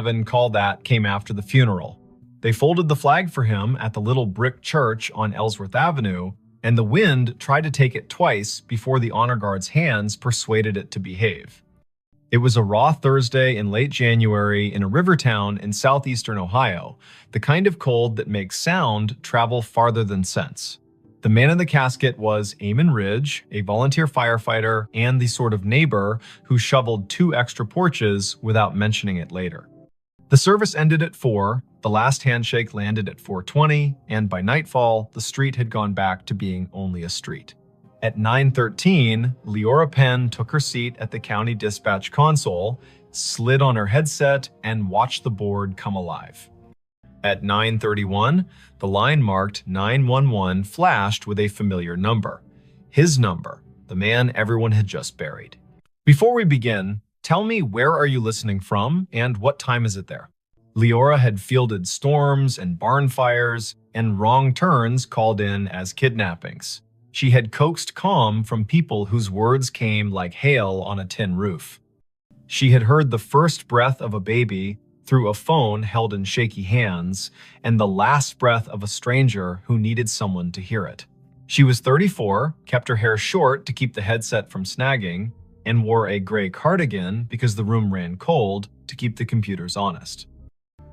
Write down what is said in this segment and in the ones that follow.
9/11 call that came after the funeral. They folded the flag for him at the little brick church on Ellsworth Avenue, and the wind tried to take it twice before the honor guard's hands persuaded it to behave. It was a raw Thursday in late January in a river town in southeastern Ohio, the kind of cold that makes sound travel farther than sense. The man in the casket was Eamon Ridge, a volunteer firefighter and the sort of neighbor who shoveled 2 extra porches without mentioning it later. The service ended at 4, the last handshake landed at 4:20, and by nightfall, the street had gone back to being only a street. At 9:13, Leora Penn took her seat at the county dispatch console, slid on her headset, and watched the board come alive. At 9:31, the line marked 911 flashed with a familiar number. His number, the man everyone had just buried. Before we begin, tell me, where are you listening from and what time is it there? Leora had fielded storms and barn fires, and wrong turns called in as kidnappings. She had coaxed calm from people whose words came like hail on a tin roof. She had heard the first breath of a baby through a phone held in shaky hands, and the last breath of a stranger who needed someone to hear it. She was 34, kept her hair short to keep the headset from snagging, and wore a gray cardigan because the room ran cold to keep the computers honest.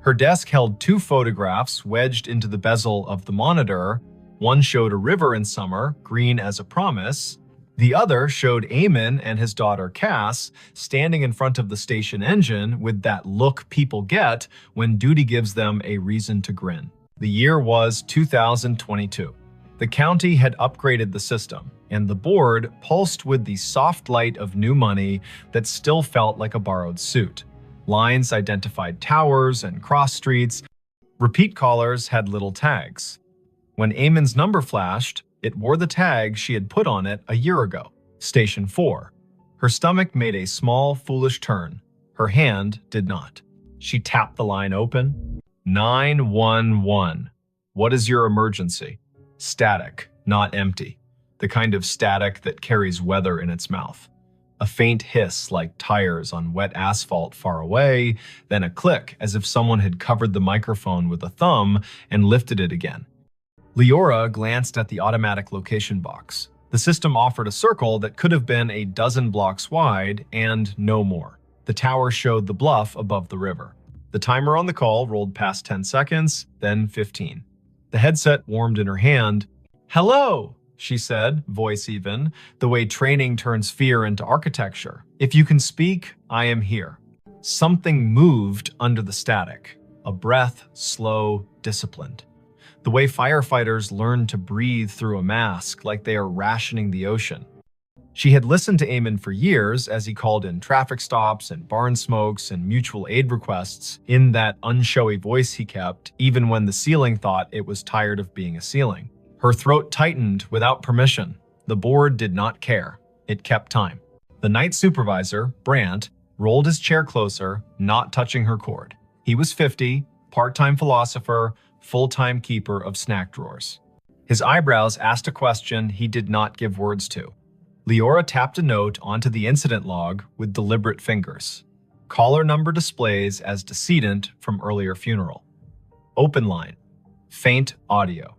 Her desk held 2 photographs wedged into the bezel of the monitor. One showed a river in summer, green as a promise. The other showed Eamon and his daughter Cass standing in front of the station engine with that look people get when duty gives them a reason to grin. The year was 2022. The county had upgraded the system, and the board pulsed with the soft light of new money that still felt like a borrowed suit. Lines identified towers and cross streets. Repeat callers had little tags. When Eamon's number flashed, it wore the tag she had put on it a year ago, Station 4. Her stomach made a small, foolish turn. Her hand did not. She tapped the line open. 911. What is your emergency? Static, not empty. The kind of static that carries weather in its mouth. A faint hiss like tires on wet asphalt far away, then a click as if someone had covered the microphone with a thumb and lifted it again. Leora glanced at the automatic location box. The system offered a circle that could have been a dozen blocks wide and no more. The tower showed the bluff above the river. The timer on the call rolled past 10 seconds, then 15. The headset warmed in her hand. "Hello," she said, voice even, the way training turns fear into architecture. "If you can speak, I am here." Something moved under the static. A breath, slow, disciplined. The way firefighters learn to breathe through a mask like they are rationing the ocean. She had listened to Eamon for years as he called in traffic stops and barn smokes and mutual aid requests in that unshowy voice he kept, even when the ceiling thought it was tired of being a ceiling. Her throat tightened without permission. The board did not care. It kept time. The night supervisor, Brandt, rolled his chair closer, not touching her cord. He was 50, part-time philosopher, full-time keeper of snack drawers. His eyebrows asked a question he did not give words to. Leora tapped a note onto the incident log with deliberate fingers. Caller number displays as decedent from earlier funeral. Open line. Faint audio.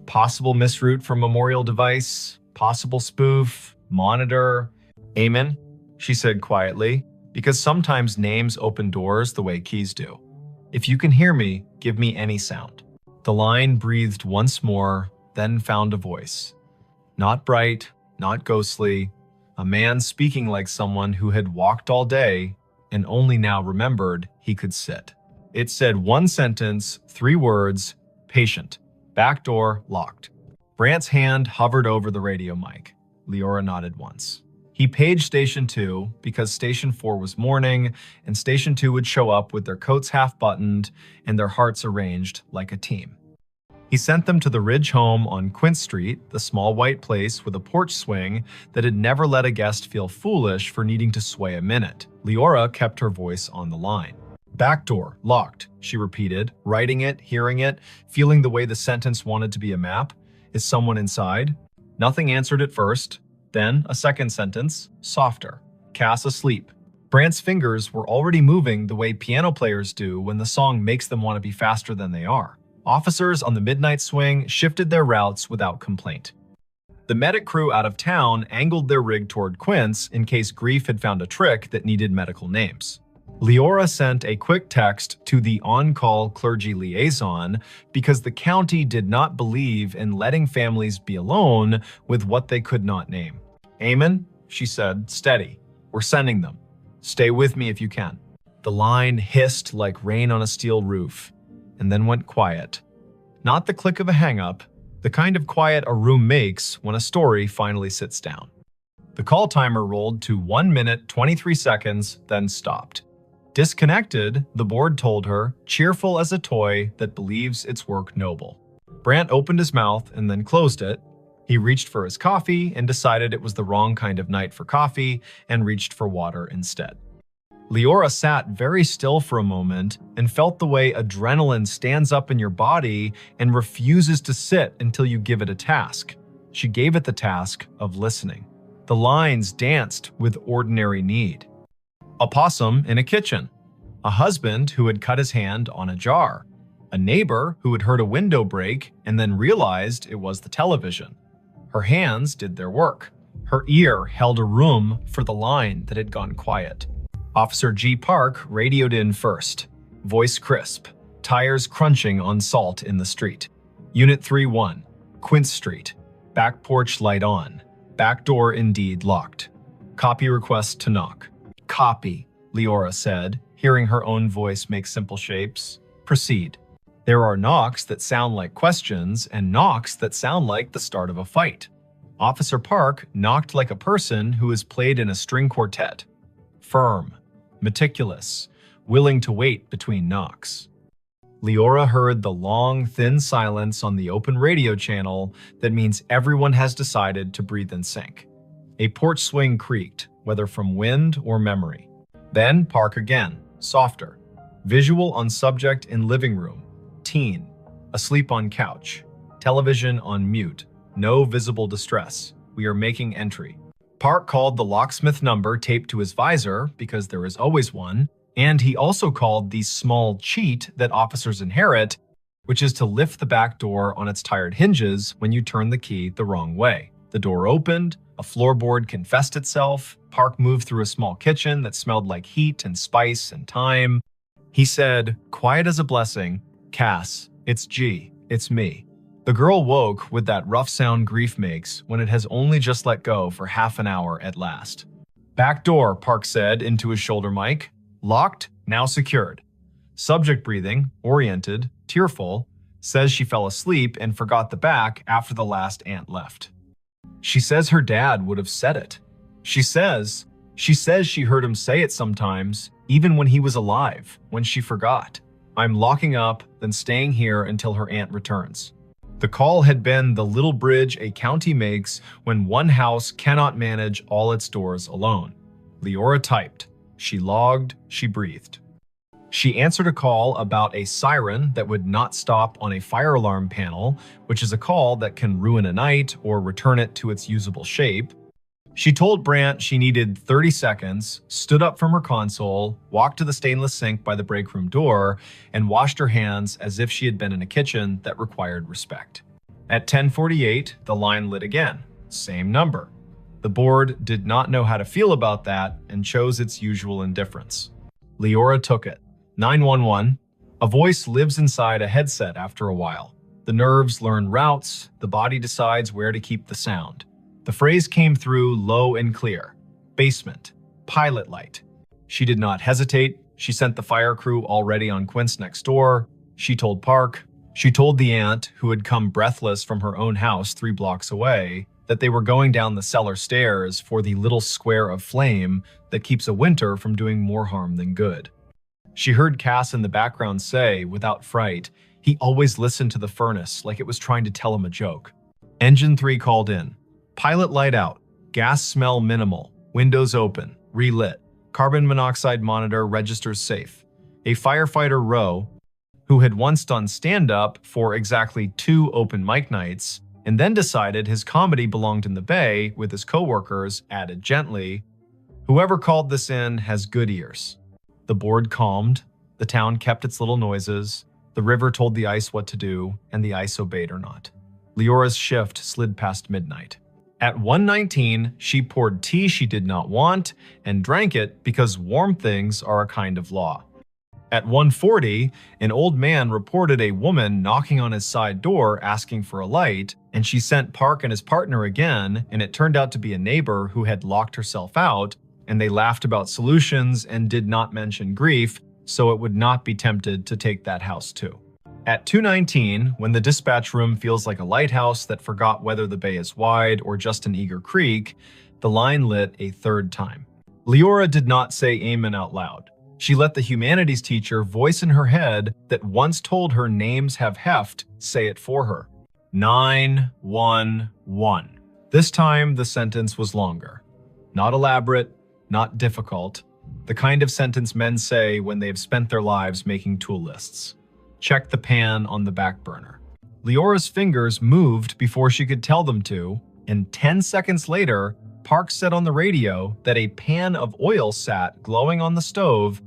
Possible misroute for memorial device. Possible spoof. Monitor. "Eamon," she said quietly, because sometimes names open doors the way keys do. "If you can hear me, give me any sound." The line breathed once more, then found a voice. Not bright, not ghostly, a man speaking like someone who had walked all day and only now remembered he could sit. It said one sentence, 3 words, patient, back door locked. Brandt's hand hovered over the radio mic. Leora nodded once. He paged Station 2 because Station 4 was morning, and Station 2 would show up with their coats half buttoned and their hearts arranged like a team. He sent them to the Ridge home on Quint Street, the small white place with a porch swing that had never let a guest feel foolish for needing to sway a minute. Leora kept her voice on the line. "Back door, locked," she repeated, writing it, hearing it, feeling the way the sentence wanted to be a map. "Is someone inside?" Nothing answered at first. Then a second sentence, softer. "Cass asleep. Brant's fingers were already moving the way piano players do when the song makes them want to be faster than they are. Officers on the midnight swing shifted their routes without complaint. The medic crew out of town angled their rig toward Quince in case Grief had found a trick that needed medical names. Leora sent a quick text to the on-call clergy liaison because the county did not believe in letting families be alone with what they could not name. "Amen," she said, "steady. We're sending them. Stay with me if you can." The line hissed like rain on a steel roof, and then went quiet. Not the click of a hang-up, the kind of quiet a room makes when a story finally sits down. The call timer rolled to 1 minute 23 seconds, then stopped. Disconnected, the board told her, cheerful as a toy that believes its work noble. Brant opened his mouth and then closed it. He reached for his coffee and decided it was the wrong kind of night for coffee and reached for water instead. Leora sat very still for a moment and felt the way adrenaline stands up in your body and refuses to sit until you give it a task. She gave it the task of listening. The lines danced with ordinary need. A possum in a kitchen. A husband who had cut his hand on a jar. A neighbor who had heard a window break and then realized it was the television. Her hands did their work. Her ear held a room for the line that had gone quiet. Officer G. Park radioed in first. Voice crisp. Tires crunching on salt in the street. Unit 3-1. Quince Street. Back porch light on. Back door indeed locked. Copy request to knock. "Copy," Leora said, hearing her own voice make simple shapes. "Proceed." There are knocks that sound like questions and knocks that sound like the start of a fight. Officer Park knocked like a person who has played in a string quartet. Firm, meticulous, willing to wait between knocks. Leora heard the long, thin silence on the open radio channel that means everyone has decided to breathe in sync. A porch swing creaked, whether from wind or memory. Then Park again, softer. Visual on subject in living room. Teen. Asleep on couch. Television on mute. No visible distress. We are making entry. Park called the locksmith number taped to his visor, because there is always one, and he also called the small cheat that officers inherit, which is to lift the back door on its tired hinges when you turn the key the wrong way. The door opened, a floorboard confessed itself. Park moved through a small kitchen that smelled like heat and spice and thyme. He said, quiet as a blessing, "Cass, it's G, it's me." The girl woke with that rough sound grief makes when it has only just let go for half an hour at last. "Back door," Park said into his shoulder mic. "Locked, now secured." Subject breathing, oriented, tearful, says she fell asleep and forgot the back after the last aunt left. She says her dad would have said it. She says she heard him say it sometimes, even when he was alive, when she forgot. "I'm locking up, then staying here until her aunt returns." The call had been the little bridge a county makes when one house cannot manage all its doors alone. Leora typed. She logged, she breathed. She answered a call about a siren that would not stop on a fire alarm panel, which is a call that can ruin a night or return it to its usable shape. She told Brant she needed 30 seconds, stood up from her console, walked to the stainless sink by the break room door, and washed her hands as if she had been in a kitchen that required respect. At 10:48, the line lit again. Same number. The board did not know how to feel about that and chose its usual indifference. Leora took it. 911. A voice lives inside a headset after a while. The nerves learn routes, the body decides where to keep the sound. The phrase came through low and clear. Basement. Pilot light. She did not hesitate. She sent the fire crew already on Quince next door. She told Park. She told the aunt, who had come breathless from her own house 3 blocks away, that they were going down the cellar stairs for the little square of flame that keeps a winter from doing more harm than good. She heard Cass in the background say, without fright, he always listened to the furnace like it was trying to tell him a joke. Engine 3 called in. Pilot light out. Gas smell minimal. Windows open. Relit. Carbon monoxide monitor registers safe. A firefighter Rowe, who had once done stand-up for exactly 2 open mic nights, and then decided his comedy belonged in the bay with his coworkers, added gently, Whoever called this in has good ears. The board calmed, the town kept its little noises, the river told the ice what to do, and the ice obeyed or not. Leora's shift slid past midnight. At 1:19, she poured tea she did not want and drank it because warm things are a kind of law. At 1:40, an old man reported a woman knocking on his side door asking for a light, and she sent Park and his partner again, and it turned out to be a neighbor who had locked herself out, and they laughed about solutions and did not mention grief, so it would not be tempted to take that house too. At 2:19, when the dispatch room feels like a lighthouse that forgot whether the bay is wide or just an eager creek, the line lit a third time. Leora did not say amen out loud. She let the humanities teacher voice in her head that once told her names have heft say it for her. 911. This time, the sentence was longer. Not elaborate, not difficult. The kind of sentence men say when they've spent their lives making tool lists. Check the pan on the back burner. Leora's fingers moved before she could tell them to, and 10 seconds later, Park said on the radio that a pan of oil sat glowing on the stove,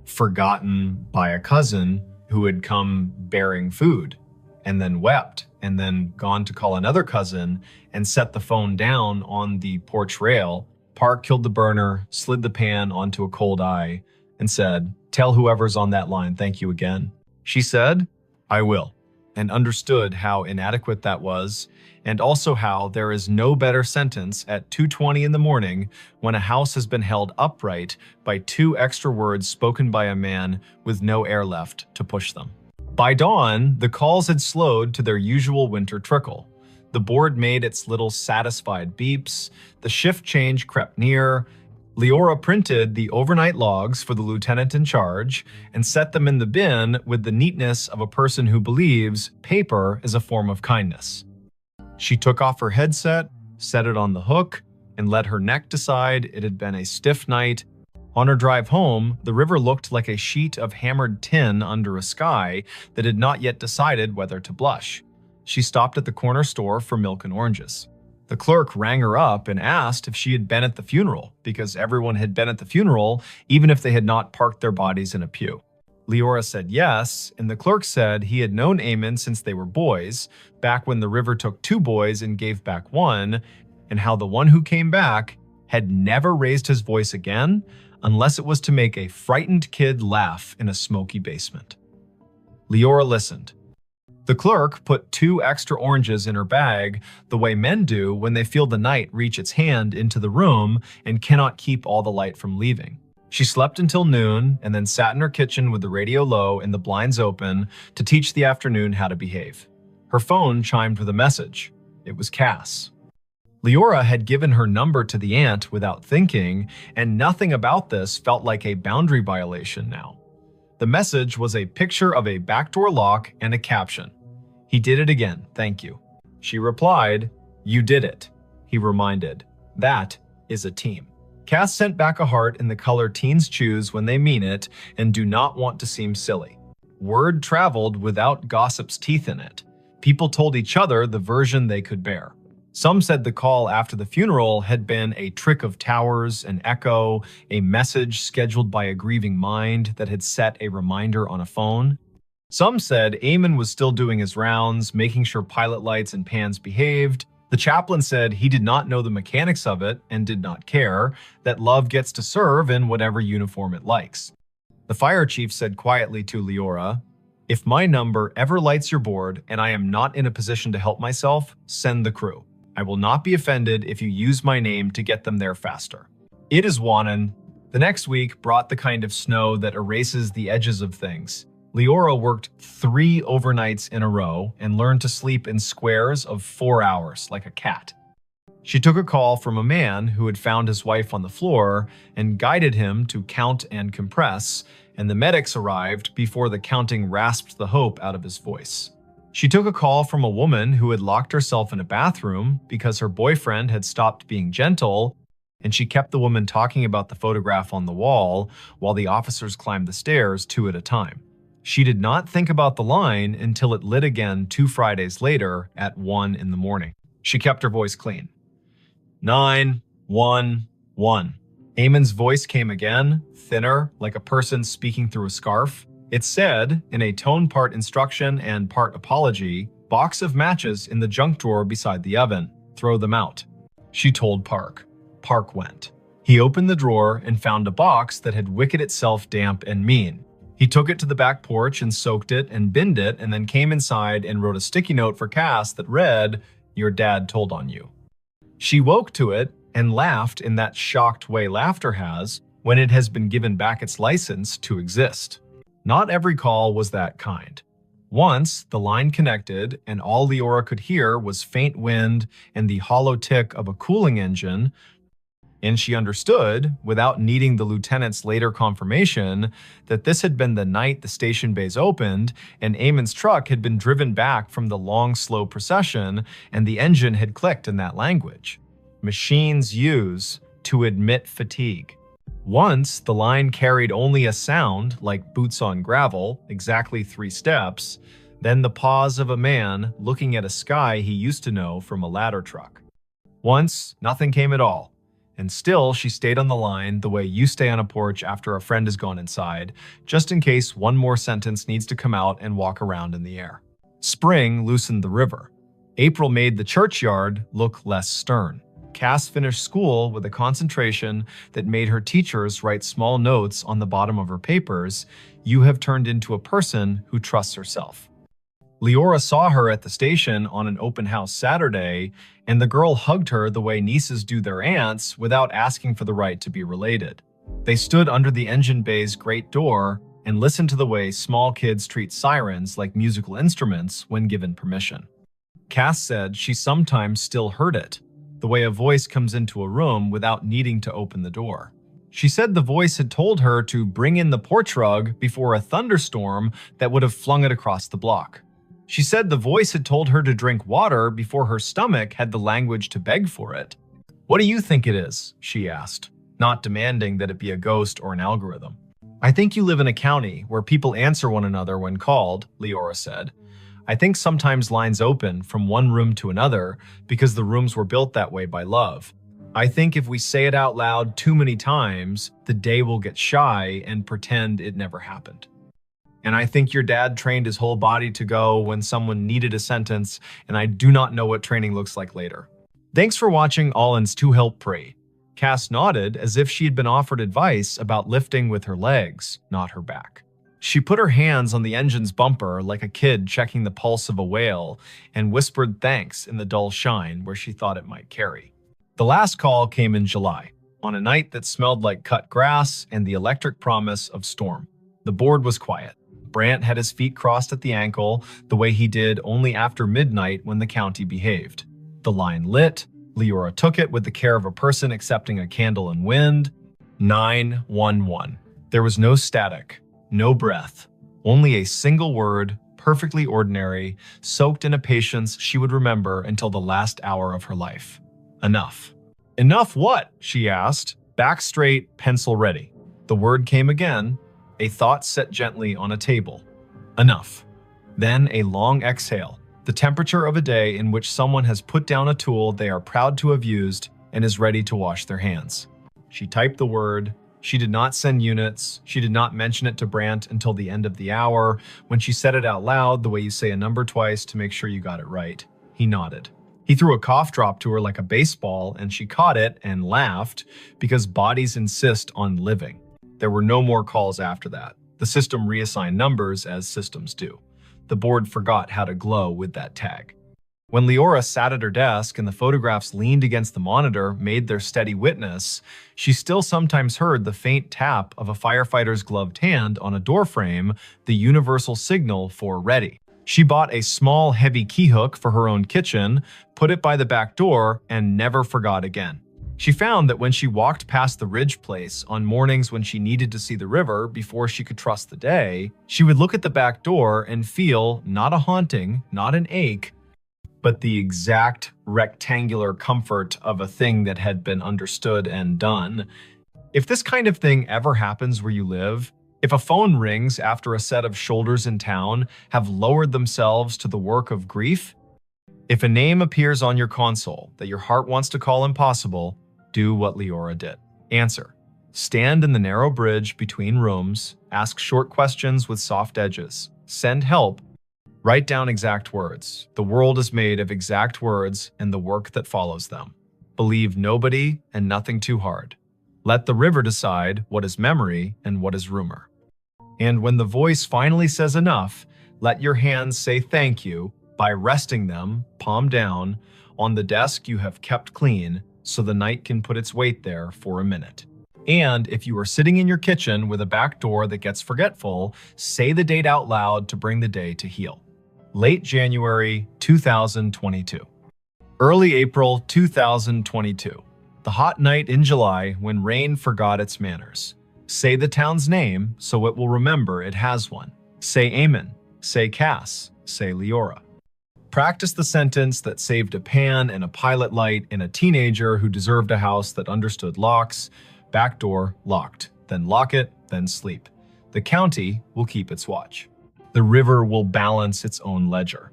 forgotten by a cousin who had come bearing food, and then wept, and then gone to call another cousin and set the phone down on the porch rail. Park killed the burner, slid the pan onto a cold eye, and said, "Tell whoever's on that line thank you again." She said, "I will," and understood how inadequate that was, and also how there is no better sentence at 2:20 in the morning when a house has been held upright by 2 extra words spoken by a man with no air left to push them. By dawn, the calls had slowed to their usual winter trickle. The board made its little satisfied beeps, the shift change crept near. Leora printed the overnight logs for the lieutenant in charge and set them in the bin with the neatness of a person who believes paper is a form of kindness. She took off her headset, set it on the hook, and let her neck decide it had been a stiff night. On her drive home, the river looked like a sheet of hammered tin under a sky that had not yet decided whether to blush. She stopped at the corner store for milk and oranges. The clerk rang her up and asked if she had been at the funeral, because everyone had been at the funeral, even if they had not parked their bodies in a pew. Leora said yes, and the clerk said he had known Eamon since they were boys, back when the river took 2 boys and gave back 1, and how the one who came back had never raised his voice again, unless it was to make a frightened kid laugh in a smoky basement. Leora listened. The clerk put 2 extra oranges in her bag, the way men do when they feel the night reach its hand into the room and cannot keep all the light from leaving. She slept until noon and then sat in her kitchen with the radio low and the blinds open to teach the afternoon how to behave. Her phone chimed with a message. It was Cass. Leora had given her number to the aunt without thinking, and nothing about this felt like a boundary violation now. The message was a picture of a backdoor lock and a caption. "He did it again, thank you." She replied, "You did it." He reminded, "That is a team." Cass sent back a heart in the color teens choose when they mean it and do not want to seem silly. Word traveled without gossip's teeth in it. People told each other the version they could bear. Some said the call after the funeral had been a trick of towers, an echo, a message scheduled by a grieving mind that had set a reminder on a phone. Some said Eamon was still doing his rounds, making sure pilot lights and pans behaved. The chaplain said he did not know the mechanics of it and did not care, that love gets to serve in whatever uniform it likes. The fire chief said quietly to Leora, "If my number ever lights your board and I am not in a position to help myself, send the crew. I will not be offended if you use my name to get them there faster." It is Wannon. The next week brought the kind of snow that erases the edges of things. Leora worked 3 overnights in a row and learned to sleep in squares of 4 hours like a cat. She took a call from a man who had found his wife on the floor and guided him to count and compress, and the medics arrived before the counting rasped the hope out of his voice. She took a call from a woman who had locked herself in a bathroom because her boyfriend had stopped being gentle, and she kept the woman talking about the photograph on the wall while the officers climbed the stairs 2 at a time. She did not think about the line until it lit again 2 Fridays later at 1 in the morning. She kept her voice clean. 911. Eamon's voice came again, thinner, like a person speaking through a scarf. It said, in a tone part instruction and part apology, "Box of matches in the junk drawer beside the oven. Throw them out." She told Park. Park went. He opened the drawer and found a box that had wicked itself damp and mean. He took it to the back porch and soaked it and binned it, and then came inside and wrote a sticky note for Cass that read, "Your dad told on you." She woke to it and laughed in that shocked way laughter has when it has been given back its license to exist. Not every call was that kind. Once, the line connected, and all Leora could hear was faint wind and the hollow tick of a cooling engine, and she understood, without needing the lieutenant's later confirmation, that this had been the night the station bays opened, and Eamon's truck had been driven back from the long, slow procession, and the engine had clicked in that language. Machines use to admit fatigue. Once, the line carried only a sound, like boots on gravel, exactly 3 steps, then the pause of a man looking at a sky he used to know from a ladder truck. Once, nothing came at all. And still, she stayed on the line the way you stay on a porch after a friend has gone inside, just in case one more sentence needs to come out and walk around in the air. Spring loosened the river. April made the churchyard look less stern. Cass finished school with a concentration that made her teachers write small notes on the bottom of her papers. "You have turned into a person who trusts herself." Leora saw her at the station on an open house Saturday, and the girl hugged her the way nieces do their aunts without asking for the right to be related. They stood under the engine bay's great door and listened to the way small kids treat sirens like musical instruments when given permission. Cass said she sometimes still heard it, the way a voice comes into a room without needing to open the door. She said the voice had told her to bring in the porch rug before a thunderstorm that would have flung it across the block. She said the voice had told her to drink water before her stomach had the language to beg for it. "What do you think it is?" she asked, not demanding that it be a ghost or an algorithm. "I think you live in a county where people answer one another when called," Leora said. "I think sometimes lines open from one room to another because the rooms were built that way by love. I think if we say it out loud too many times, the day will get shy and pretend it never happened. And I think your dad trained his whole body to go when someone needed a sentence, and I do not know what training looks like later." Thanks for watching Allen's To Help Pray. Cass nodded as if she had been offered advice about lifting with her legs, not her back. She put her hands on the engine's bumper like a kid checking the pulse of a whale and whispered thanks in the dull shine where she thought it might carry. The last call came in July, on a night that smelled like cut grass and the electric promise of storm. The board was quiet. Brant had his feet crossed at the ankle, the way he did only after midnight when the county behaved. The line lit. Leora took it with the care of a person accepting a candle in wind. 911. There was no static, no breath, only a single word, perfectly ordinary, soaked in a patience she would remember until the last hour of her life. Enough. "Enough what?" she asked. Back straight, pencil ready. The word came again, a thought set gently on a table. Enough. Then a long exhale, the temperature of a day in which someone has put down a tool they are proud to have used and is ready to wash their hands. She typed the word. She did not send units. She did not mention it to Brant until the end of the hour, when she said it out loud the way you say a number twice to make sure you got it right. He nodded. He threw a cough drop to her like a baseball, and she caught it and laughed because bodies insist on living. There were no more calls after that. The system reassigned numbers as systems do. The board forgot how to glow with that tag. When Leora sat at her desk and the photographs leaned against the monitor made their steady witness, she still sometimes heard the faint tap of a firefighter's gloved hand on a doorframe, the universal signal for ready. She bought a small, heavy key hook for her own kitchen, put it by the back door, and never forgot again. She found that when she walked past the Ridge place on mornings when she needed to see the river before she could trust the day, she would look at the back door and feel not a haunting, not an ache, but the exact rectangular comfort of a thing that had been understood and done. If this kind of thing ever happens where you live, if a phone rings after a set of shoulders in town have lowered themselves to the work of grief, if a name appears on your console that your heart wants to call impossible, do what Leora did. Answer. Stand in the narrow bridge between rooms, ask short questions with soft edges, send help, write down exact words. The world is made of exact words and the work that follows them. Believe nobody and nothing too hard. Let the river decide what is memory and what is rumor. And when the voice finally says enough, let your hands say thank you by resting them, palm down, on the desk you have kept clean so the night can put its weight there for a minute. And if you are sitting in your kitchen with a back door that gets forgetful, say the date out loud to bring the day to heal. Late January 2022. Early April 2022. The hot night in July when rain forgot its manners. Say the town's name so it will remember it has one. Say Amen. Say Cass. Say Leora. Practice the sentence that saved a pan and a pilot light in a teenager who deserved a house that understood locks. Back door locked. Then lock it, then sleep. The county will keep its watch. The river will balance its own ledger.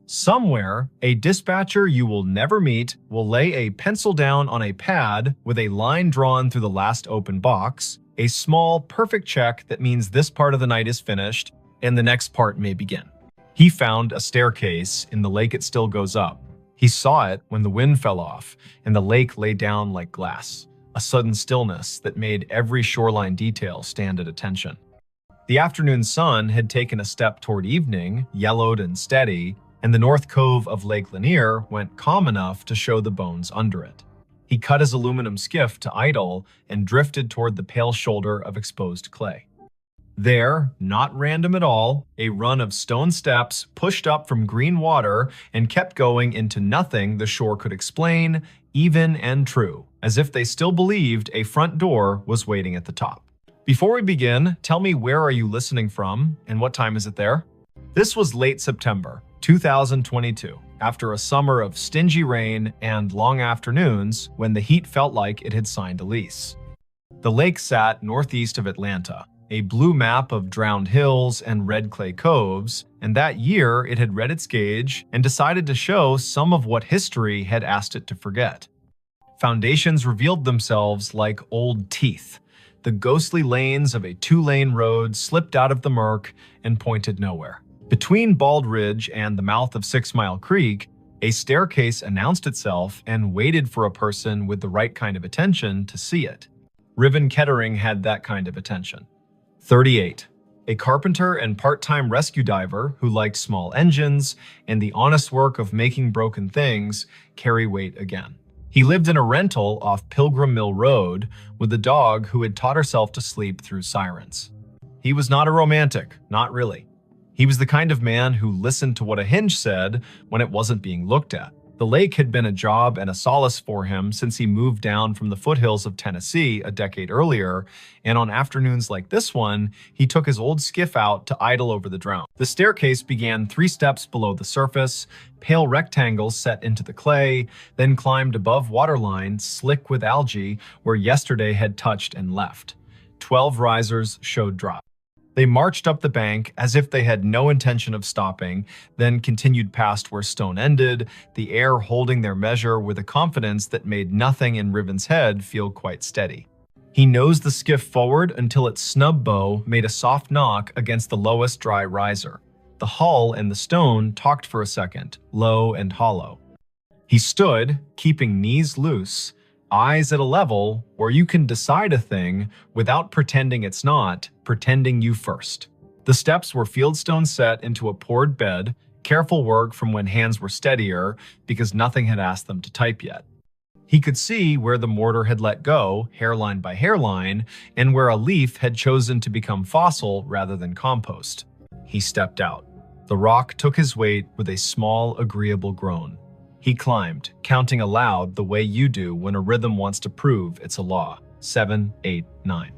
Somewhere, a dispatcher you will never meet will lay a pencil down on a pad with a line drawn through the last open box, a small, perfect check that means this part of the night is finished and the next part may begin. He found a staircase in the lake it still goes up. He saw it when the wind fell off and the lake lay down like glass, a sudden stillness that made every shoreline detail stand at attention. The afternoon sun had taken a step toward evening, yellowed and steady, and the north cove of Lake Lanier went calm enough to show the bones under it. He cut his aluminum skiff to idle and drifted toward the pale shoulder of exposed clay. There, not random at all, a run of stone steps pushed up from green water and kept going into nothing the shore could explain, even and true, as if they still believed a front door was waiting at the top. Before we begin, tell me, where are you listening from and what time is it there? This was late September 2022, after a summer of stingy rain and long afternoons when the heat felt like it had signed a lease. The lake sat northeast of Atlanta, a blue map of drowned hills and red clay coves, and that year it had read its gauge and decided to show some of what history had asked it to forget. Foundations revealed themselves like old teeth. The ghostly lanes of a two-lane road slipped out of the murk and pointed nowhere. Between Bald Ridge and the mouth of 6 Mile Creek, a staircase announced itself and waited for a person with the right kind of attention to see it. Riven Kettering had that kind of attention. 38. A carpenter and part-time rescue diver who liked small engines and the honest work of making broken things carry weight again. He lived in a rental off Pilgrim Mill Road with a dog who had taught herself to sleep through sirens. He was not a romantic, not really. He was the kind of man who listened to what a hinge said when it wasn't being looked at. The lake had been a job and a solace for him since he moved down from the foothills of Tennessee a decade earlier, and on afternoons like this one, he took his old skiff out to idle over the drown. The staircase began 3 steps below the surface, pale rectangles set into the clay, then climbed above waterline, slick with algae, where yesterday had touched and left. 12 risers showed drop. They marched up the bank as if they had no intention of stopping, then continued past where stone ended, the air holding their measure with a confidence that made nothing in Riven's head feel quite steady. He nosed the skiff forward until its snub bow made a soft knock against the lowest dry riser. The hull and the stone talked for a second, low and hollow. He stood, keeping knees loose, eyes at a level where you can decide a thing without pretending it's not, pretending you first. The steps were fieldstone set into a poured bed, careful work from when hands were steadier because nothing had asked them to type yet. He could see where the mortar had let go, hairline by hairline, and where a leaf had chosen to become fossil rather than compost. He stepped out. The rock took his weight with a small, agreeable groan. He climbed, counting aloud the way you do when a rhythm wants to prove it's a law. 7, 8, 9.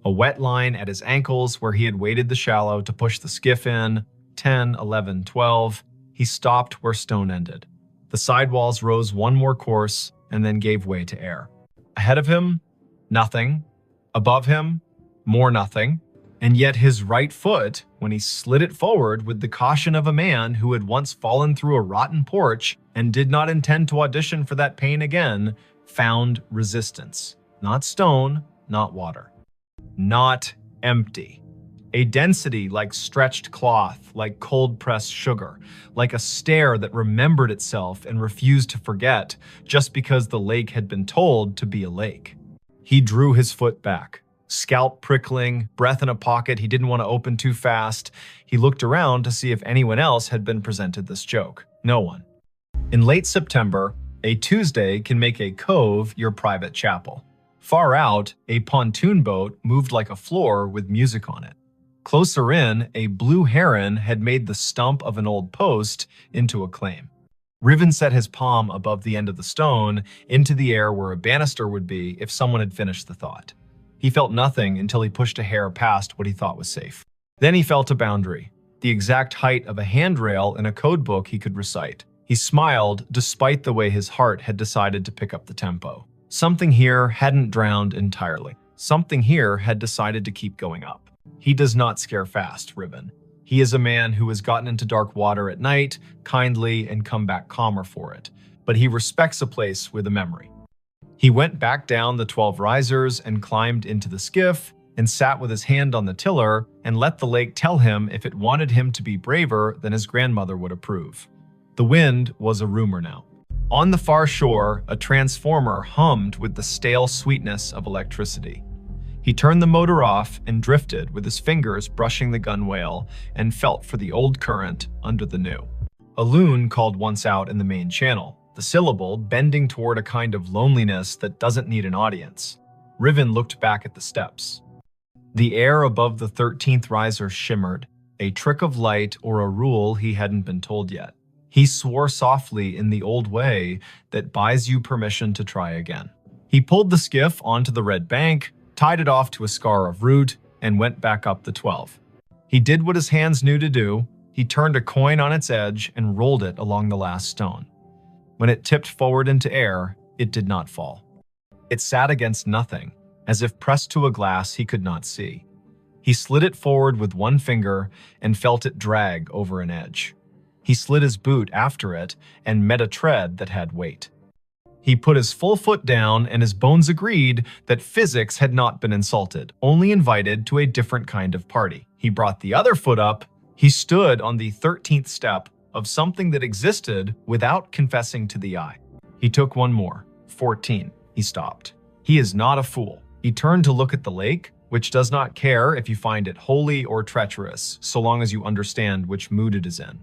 A wet line at his ankles where he had waded the shallow to push the skiff in. 10, 11, 12. He stopped where stone ended. The sidewalls rose one more course and then gave way to air. Ahead of him, nothing. Above him, more nothing. And yet his right foot, when he slid it forward with the caution of a man who had once fallen through a rotten porch and did not intend to audition for that pain again, found resistance. Not stone, not water. Not empty. A density like stretched cloth, like cold-pressed sugar, like a stare that remembered itself and refused to forget just because the lake had been told to be a lake. He drew his foot back, scalp prickling, breath in a pocket he didn't want to open too fast. He looked around to see if anyone else had been presented this joke. No one. In late September, a Tuesday can make a cove your private chapel. Far out, a pontoon boat moved like a floor with music on it. Closer in, a blue heron had made the stump of an old post into a claim. Riven set his palm above the end of the stone into the air where a banister would be if someone had finished the thought. He felt nothing until he pushed a hair past what he thought was safe. Then he felt a boundary, the exact height of a handrail in a code book he could recite. He smiled despite the way his heart had decided to pick up the tempo. Something here hadn't drowned entirely. Something here had decided to keep going up. He does not scare fast, Riven. He is a man who has gotten into dark water at night, kindly, and come back calmer for it. But he respects a place with a memory. He went back down the 12 risers and climbed into the skiff and sat with his hand on the tiller and let the lake tell him if it wanted him to be braver than his grandmother would approve. The wind was a rumor now. On the far shore, a transformer hummed with the stale sweetness of electricity. He turned the motor off and drifted with his fingers brushing the gunwale and felt for the old current under the new. A loon called once out in the main channel, the syllable bending toward a kind of loneliness that doesn't need an audience. Riven looked back at the steps. The air above the 13th riser shimmered, a trick of light or a rule he hadn't been told yet. He swore softly in the old way that buys you permission to try again. He pulled the skiff onto the red bank, tied it off to a scar of root, and went back up the 12. He did what his hands knew to do. He turned a coin on its edge and rolled it along the last stone. When it tipped forward into air, it did not fall. It sat against nothing, as if pressed to a glass he could not see. He slid it forward with one finger and felt it drag over an edge. He slid his boot after it and met a tread that had weight. He put his full foot down and his bones agreed that physics had not been insulted, only invited to a different kind of party. He brought the other foot up. He stood on the 13th step of something that existed without confessing to the eye. He took one more. 14. He stopped. He is not a fool. He turned to look at the lake, which does not care if you find it holy or treacherous, so long as you understand which mood it is in.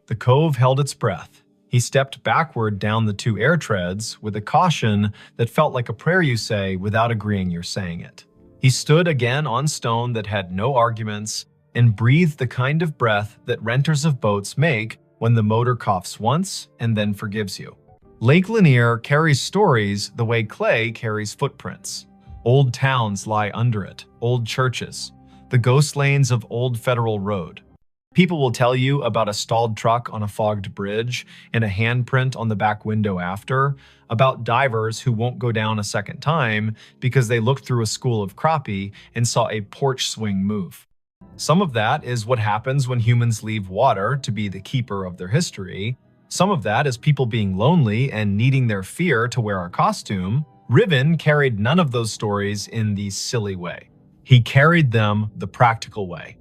The cove held its breath. He stepped backward down the 2 air treads with a caution that felt like a prayer you say without agreeing you're saying it. He stood again on stone that had no arguments and breathed the kind of breath that renters of boats make when the motor coughs once and then forgives you. Lake Lanier carries stories the way clay carries footprints. Old towns lie under it, old churches, the ghost lanes of Old Federal Road. People will tell you about a stalled truck on a fogged bridge and a handprint on the back window after, about divers who won't go down a second time because they looked through a school of crappie and saw a porch swing move. Some of that is what happens when humans leave water to be the keeper of their history. Some of that is people being lonely and needing their fear to wear a costume. Riven carried none of those stories in the silly way. He carried them the practical way.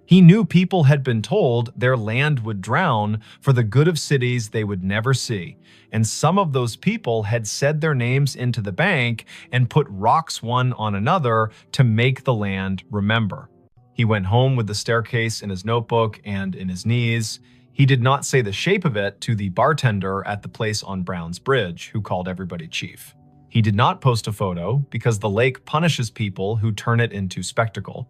He knew people had been told their land would drown for the good of cities they would never see, and some of those people had said their names into the bank and put rocks one on another to make the land remember. He went home with the staircase in his notebook and in his knees. He did not say the shape of it to the bartender at the place on Brown's Bridge, who called everybody chief. He did not post a photo because the lake punishes people who turn it into spectacle.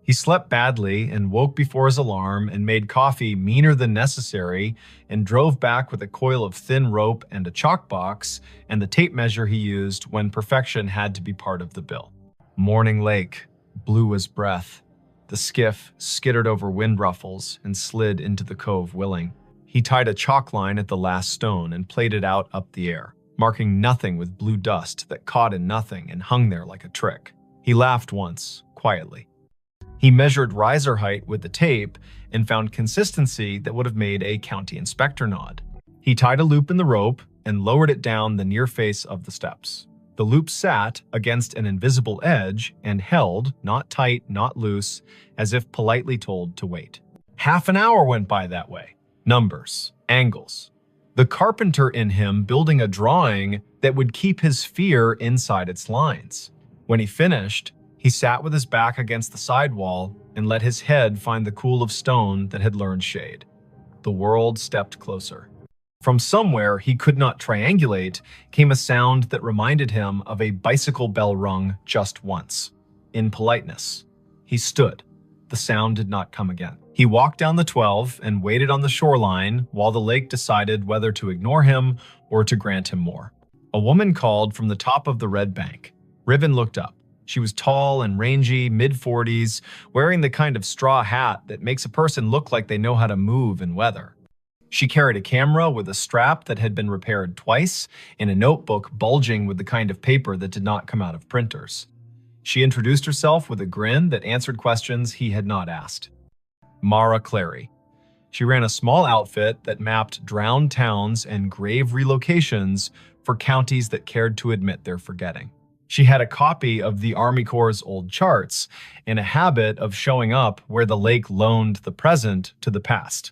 He slept badly and woke before his alarm and made coffee meaner than necessary and drove back with a coil of thin rope and a chalk box and the tape measure he used when perfection had to be part of the bill. Morning Lake, blue as breath. The skiff skittered over wind ruffles and slid into the cove willing. He tied a chalk line at the last stone and played it out up the air, marking nothing with blue dust that caught in nothing and hung there like a trick. He laughed once, quietly. He measured riser height with the tape and found consistency that would have made a county inspector nod. He tied a loop in the rope and lowered it down the near face of the steps. The loop sat against an invisible edge and held, not tight, not loose, as if politely told to wait. Half an hour went by that way. Numbers, angles. The carpenter in him building a drawing that would keep his fear inside its lines. When he finished, he sat with his back against the sidewall and let his head find the cool of stone that had learned shade. The world stepped closer. From somewhere he could not triangulate came a sound that reminded him of a bicycle bell rung just once. In politeness, he stood. The sound did not come again. He walked down the 12 and waited on the shoreline while the lake decided whether to ignore him or to grant him more. A woman called from the top of the red bank. Riven looked up. She was tall and rangy, mid-40s, wearing the kind of straw hat that makes a person look like they know how to move in weather. She carried a camera with a strap that had been repaired twice and a notebook bulging with the kind of paper that did not come out of printers. She introduced herself with a grin that answered questions he had not asked. Mara Clary. She ran a small outfit that mapped drowned towns and grave relocations for counties that cared to admit their forgetting. She had a copy of the Army Corps' old charts and a habit of showing up where the lake loaned the present to the past.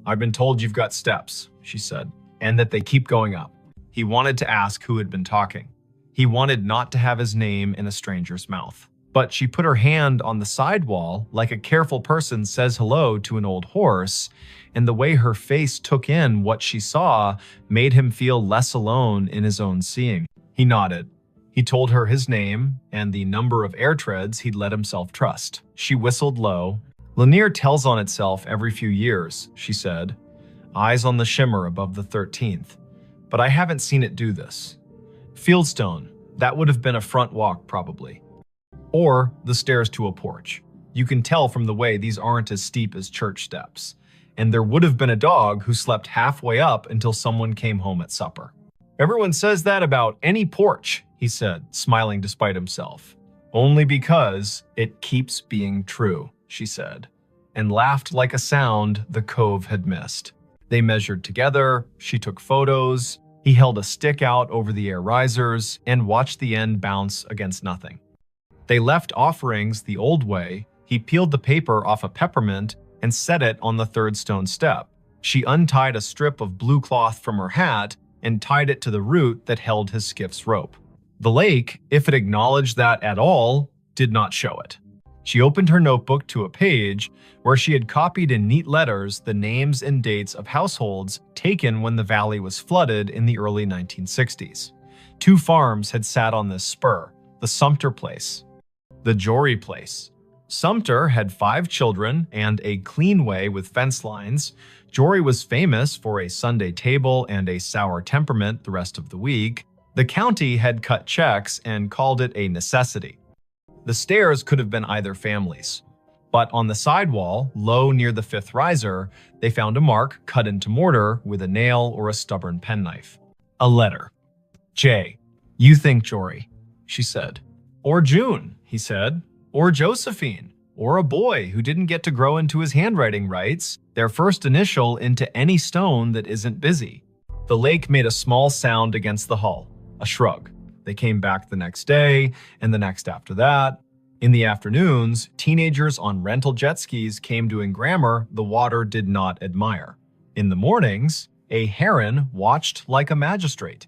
"I've been told you've got steps," she said, "and that they keep going up." He wanted to ask who had been talking. He wanted not to have his name in a stranger's mouth. But she put her hand on the sidewall like a careful person says hello to an old horse, and the way her face took in what she saw made him feel less alone in his own seeing. He nodded. He told her his name and the number of air treads he'd let himself trust. She whistled low. "Lanier tells on itself every few years," she said, eyes on the shimmer above the 13th. "But I haven't seen it do this. Fieldstone, that would have been a front walk probably. Or the stairs to a porch. You can tell from the way these aren't as steep as church steps. And there would have been a dog who slept halfway up until someone came home at supper." "Everyone says that about any porch," he said, smiling despite himself. "Only because it keeps being true," she said, and laughed like a sound the cove had missed. They measured together, she took photos, he held a stick out over the air risers and watched the end bounce against nothing. They left offerings the old way. He peeled the paper off a peppermint and set it on the third stone step. She untied a strip of blue cloth from her hat and tied it to the root that held his skiff's rope. The lake, if it acknowledged that at all, did not show it. She opened her notebook to a page where she had copied in neat letters the names and dates of households taken when the valley was flooded in the early 1960s. 2 farms had sat on this spur, the Sumter place, the Jory place. Sumter had 5 children and a clean way with fence lines. Jory was famous for a Sunday table and a sour temperament the rest of the week. The county had cut checks and called it a necessity. The stairs could have been either family's. But on the sidewall, low near the 5th riser, they found a mark cut into mortar with a nail or a stubborn penknife. A letter. "Jay, you think Jory," she said. "Or June," he said. "Or Josephine. Or a boy who didn't get to grow into his handwriting rights, their first initial into any stone that isn't busy." The lake made a small sound against the hull, a shrug. They came back the next day, and the next after that. In the afternoons, teenagers on rental jet skis came doing grammar the water did not admire. In the mornings, a heron watched like a magistrate.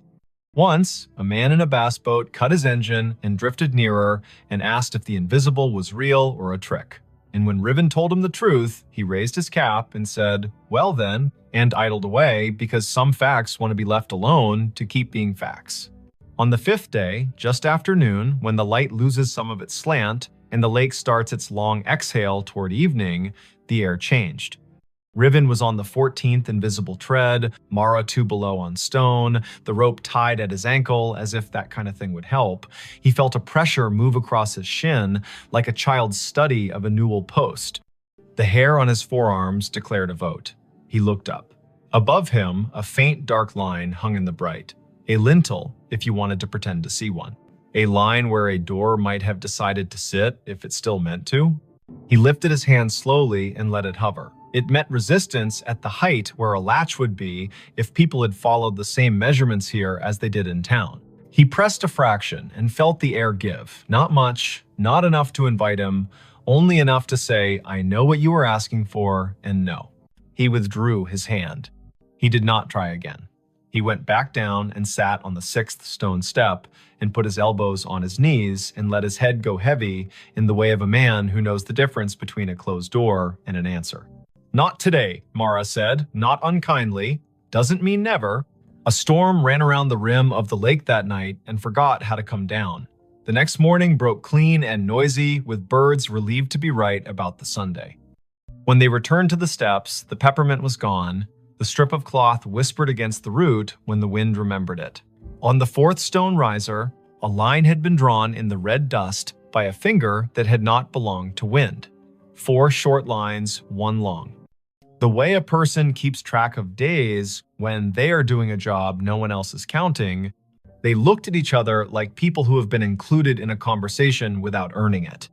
Once, a man in a bass boat cut his engine and drifted nearer and asked if the invisible was real or a trick. And when Riven told him the truth, he raised his cap and said, "Well then," and idled away because some facts want to be left alone to keep being facts. On the 5th day, just after noon, when the light loses some of its slant and the lake starts its long exhale toward evening, the air changed. Riven was on the 14th invisible tread, Mara 2 below on stone, the rope tied at his ankle as if that kind of thing would help. He felt a pressure move across his shin like a child's study of a newel post. The hair on his forearms declared a vote. He looked up. Above him, a faint dark line hung in the bright. A lintel, if you wanted to pretend to see one. A line where a door might have decided to sit if it still meant to. He lifted his hand slowly and let it hover. It met resistance at the height where a latch would be if people had followed the same measurements here as they did in town. He pressed a fraction and felt the air give. Not much, not enough to invite him, only enough to say, "I know what you were asking for," and no. He withdrew his hand. He did not try again. He went back down and sat on the sixth stone step and put his elbows on his knees and let his head go heavy in the way of a man who knows the difference between a closed door and an answer. "Not today," Mara said, not unkindly. "Doesn't mean never." A storm ran around the rim of the lake that night and forgot how to come down. The next morning broke clean and noisy, with birds relieved to be right about the Sunday. When they returned to the steps, the peppermint was gone. The strip of cloth whispered against the root when the wind remembered it. On the fourth stone riser, a line had been drawn in the red dust by a finger that had not belonged to wind. 4 short lines, 1 long. The way a person keeps track of days when they are doing a job no one else is counting, they looked at each other like people who have been included in a conversation without earning it.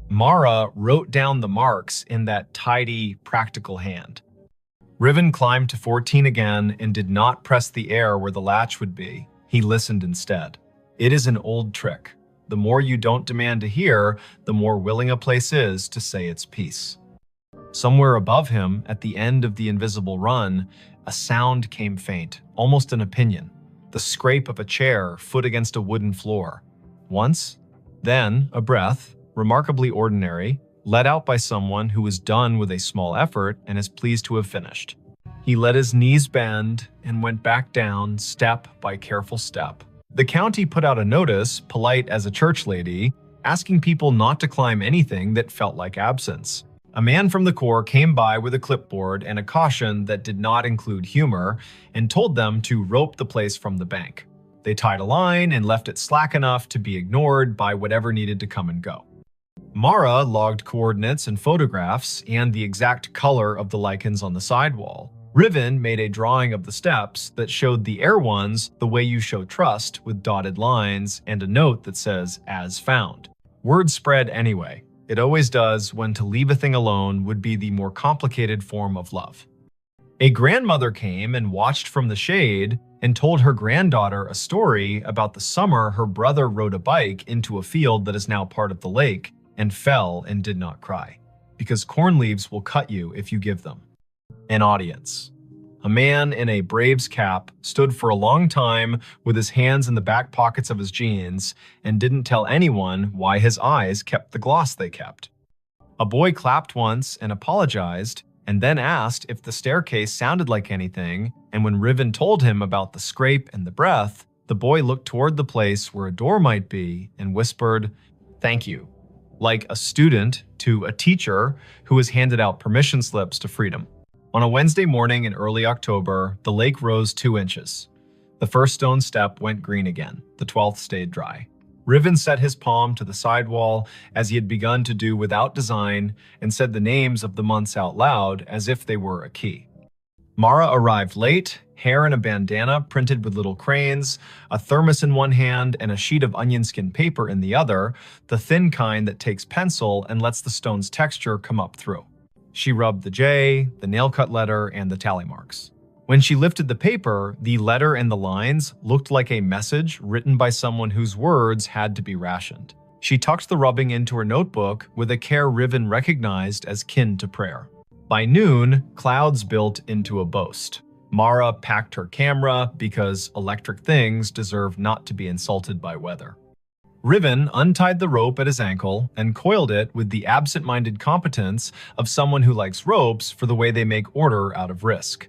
Mara wrote down the marks in that tidy, practical hand. Riven climbed to 14 again and did not press the air where the latch would be. He listened instead. It is an old trick. The more you don't demand to hear, the more willing a place is to say its piece. Somewhere above him, at the end of the invisible run, a sound came faint, almost an opinion. The scrape of a chair, foot against a wooden floor. Once, then a breath, remarkably ordinary, let out by someone who was done with a small effort and is pleased to have finished. He let his knees bend and went back down, step by careful step. The county put out a notice, polite as a church lady, asking people not to climb anything that felt like absence. A man from the Corps came by with a clipboard and a caution that did not include humor and told them to rope the place from the bank. They tied a line and left it slack enough to be ignored by whatever needed to come and go. Mara logged coordinates and photographs and the exact color of the lichens on the sidewall. Riven made a drawing of the steps that showed the air ones the way you show trust, with dotted lines and a note that says, "As found." Word spread anyway. It always does when to leave a thing alone would be the more complicated form of love. A grandmother came and watched from the shade and told her granddaughter a story about the summer her brother rode a bike into a field that is now part of the lake and fell and did not cry, because corn leaves will cut you if you give them. An audience. A man in a Braves cap stood for a long time with his hands in the back pockets of his jeans and didn't tell anyone why his eyes kept the gloss they kept. A boy clapped once and apologized, and then asked if the staircase sounded like anything, and when Riven told him about the scrape and the breath, the boy looked toward the place where a door might be and whispered, "Thank you," like a student to a teacher who has handed out permission slips to freedom. On a Wednesday morning in early October, the lake rose 2 inches. The first stone step went green again. The 12th stayed dry. Riven set his palm to the sidewall as he had begun to do without design and said the names of the months out loud as if they were a key. Mara arrived late, hair in a bandana printed with little cranes, a thermos in one hand and a sheet of onion skin paper in the other, the thin kind that takes pencil and lets the stone's texture come up through. She rubbed the J, the nail-cut letter, and the tally marks. When she lifted the paper, the letter and the lines looked like a message written by someone whose words had to be rationed. She tucked the rubbing into her notebook with a care Riven recognized as kin to prayer. By noon, clouds built into a boast. Mara packed her camera because electric things deserve not to be insulted by weather. Riven untied the rope at his ankle and coiled it with the absent-minded competence of someone who likes ropes for the way they make order out of risk.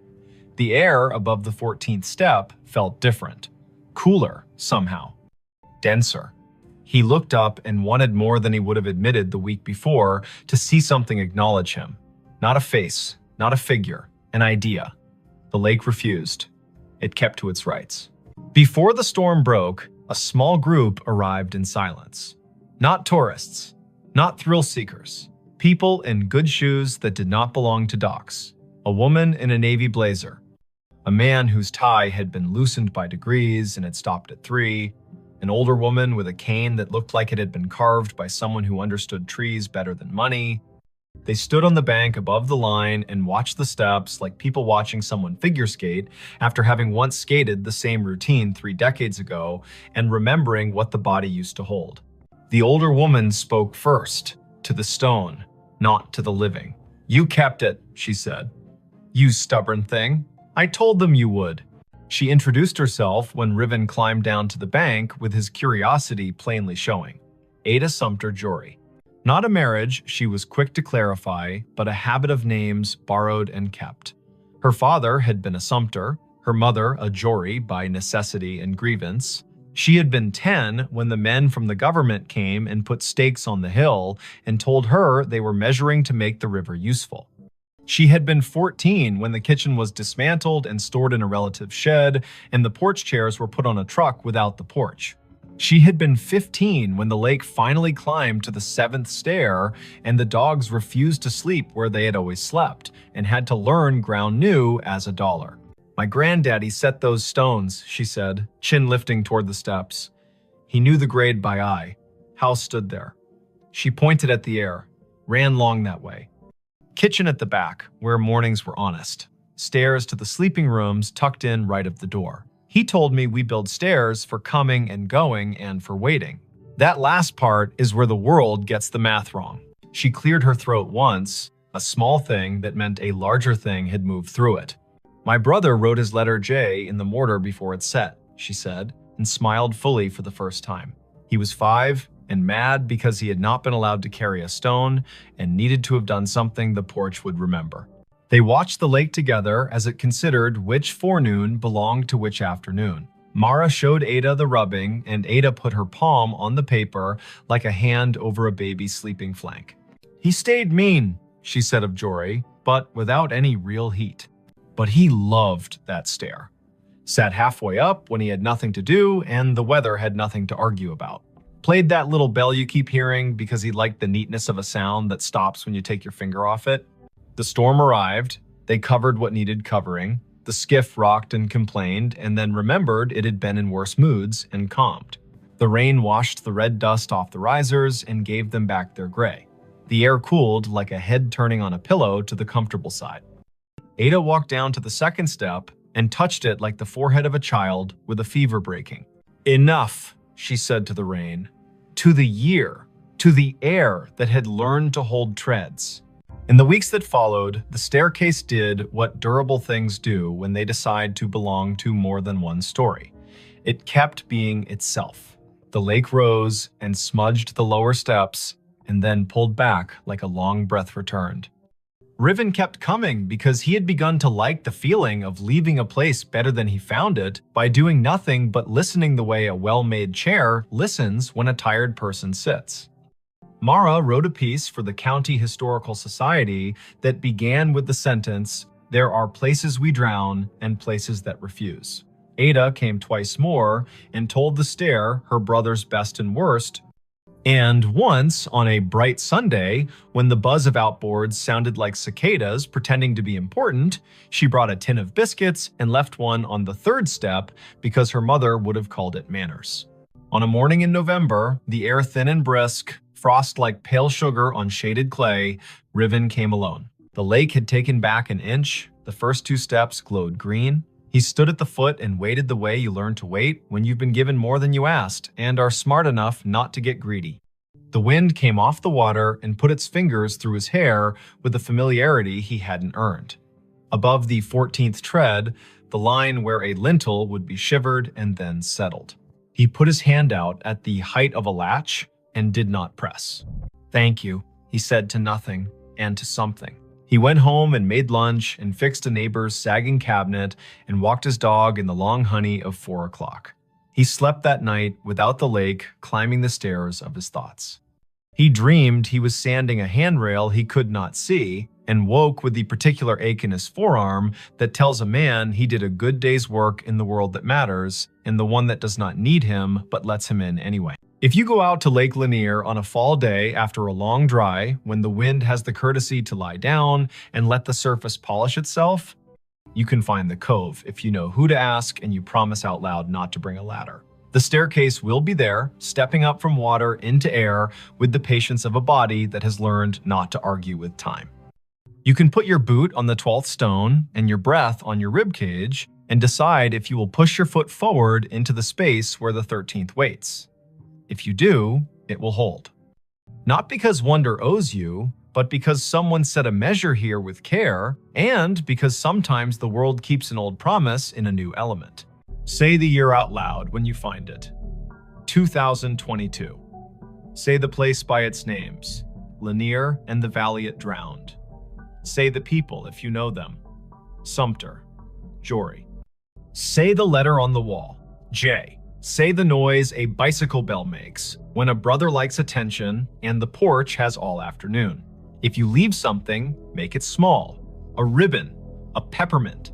The air above the 14th step felt different. Cooler, somehow. Denser. He looked up and wanted more than he would have admitted the week before to see something acknowledge him. Not a face, not a figure, an idea. The lake refused. It kept to its rights. Before the storm broke, a small group arrived in silence. Not tourists, not thrill seekers. People in good shoes that did not belong to docks. A woman in a navy blazer. A man whose tie had been loosened by degrees and had stopped at 3. An older woman with a cane that looked like it had been carved by someone who understood trees better than money. They stood on the bank above the line and watched the steps like people watching someone figure skate after having once skated the same routine 3 decades ago and remembering what the body used to hold. The older woman spoke first, to the stone, not to the living. "You kept it," she said. "You stubborn thing. I told them you would." She introduced herself when Riven climbed down to the bank with his curiosity plainly showing. Ada Sumter Jory. Not a marriage, she was quick to clarify, but a habit of names borrowed and kept. Her father had been a Sumter, her mother a Jory by necessity and grievance. She had been 10 when the men from the government came and put stakes on the hill and told her they were measuring to make the river useful. She had been 14 when the kitchen was dismantled and stored in a relative's shed, and the porch chairs were put on a truck without the porch. She had been 15 when the lake finally climbed to the 7th stair and the dogs refused to sleep where they had always slept and had to learn ground new as a dollar. "My granddaddy set those stones," she said, chin lifting toward the steps. He knew the grade by eye. House stood there. She pointed at the air, ran long that way. Kitchen at the back, where mornings were honest. Stairs to the sleeping rooms tucked in right of the door. He told me we build stairs for coming and going and for waiting. That last part is where the world gets the math wrong. She cleared her throat once, a small thing that meant a larger thing had moved through it. "My brother wrote his letter J in the mortar before it set," she said, and smiled fully for the first time. He was 5 and mad because he had not been allowed to carry a stone and needed to have done something the porch would remember. They watched the lake together as it considered which forenoon belonged to which afternoon. Mara showed Ada the rubbing, and Ada put her palm on the paper like a hand over a baby's sleeping flank. "He stayed mean," she said of Jory, but without any real heat. But he loved that stair. Sat halfway up when he had nothing to do and the weather had nothing to argue about. Played that little bell you keep hearing because he liked the neatness of a sound that stops when you take your finger off it. The storm arrived, they covered what needed covering, the skiff rocked and complained, and then remembered it had been in worse moods and calmed. The rain washed the red dust off the risers and gave them back their gray. The air cooled like a head turning on a pillow to the comfortable side. Ada walked down to the second step and touched it like the forehead of a child with a fever breaking. "Enough," she said to the rain, to the year, to the air that had learned to hold treads. In the weeks that followed, the staircase did what durable things do when they decide to belong to more than one story. It kept being itself. The lake rose and smudged the lower steps and then pulled back like a long breath returned. Riven kept coming because he had begun to like the feeling of leaving a place better than he found it by doing nothing but listening the way a well-made chair listens when a tired person sits. Mara wrote a piece for the County Historical Society that began with the sentence, "There are places we drown and places that refuse." Ada came twice more and told the stair her brother's best and worst. And once, on a bright Sunday, when the buzz of outboards sounded like cicadas pretending to be important, she brought a tin of biscuits and left one on the 3rd step because her mother would have called it manners. On a morning in November, the air thin and brisk, frost like pale sugar on shaded clay, Riven came alone. The lake had taken back an inch, the first 2 steps glowed green. He stood at the foot and waited the way you learn to wait when you've been given more than you asked and are smart enough not to get greedy. The wind came off the water and put its fingers through his hair with a familiarity he hadn't earned. Above the 14th tread, the line where a lintel would be shivered and then settled. He put his hand out at the height of a latch and did not press. "Thank you," he said to nothing and to something. He went home and made lunch and fixed a neighbor's sagging cabinet and walked his dog in the long honey of 4 o'clock. He slept that night without the lake climbing the stairs of his thoughts. He dreamed he was sanding a handrail he could not see and woke with the particular ache in his forearm that tells a man he did a good day's work in the world that matters and the one that does not need him but lets him in anyway. If you go out to Lake Lanier on a fall day after a long dry, when the wind has the courtesy to lie down and let the surface polish itself, you can find the cove if you know who to ask and you promise out loud not to bring a ladder. The staircase will be there, stepping up from water into air with the patience of a body that has learned not to argue with time. You can put your boot on the 12th stone and your breath on your rib cage and decide if you will push your foot forward into the space where the 13th waits. If you do, it will hold. Not because wonder owes you, but because someone set a measure here with care, and because sometimes the world keeps an old promise in a new element. Say the year out loud when you find it. 2022. Say the place by its names, Lanier and the valley it drowned. Say the people if you know them, Sumter, Jory. Say the letter on the wall, J. Say the noise a bicycle bell makes when a brother likes attention and the porch has all afternoon. If you leave something, make it small, a ribbon, a peppermint.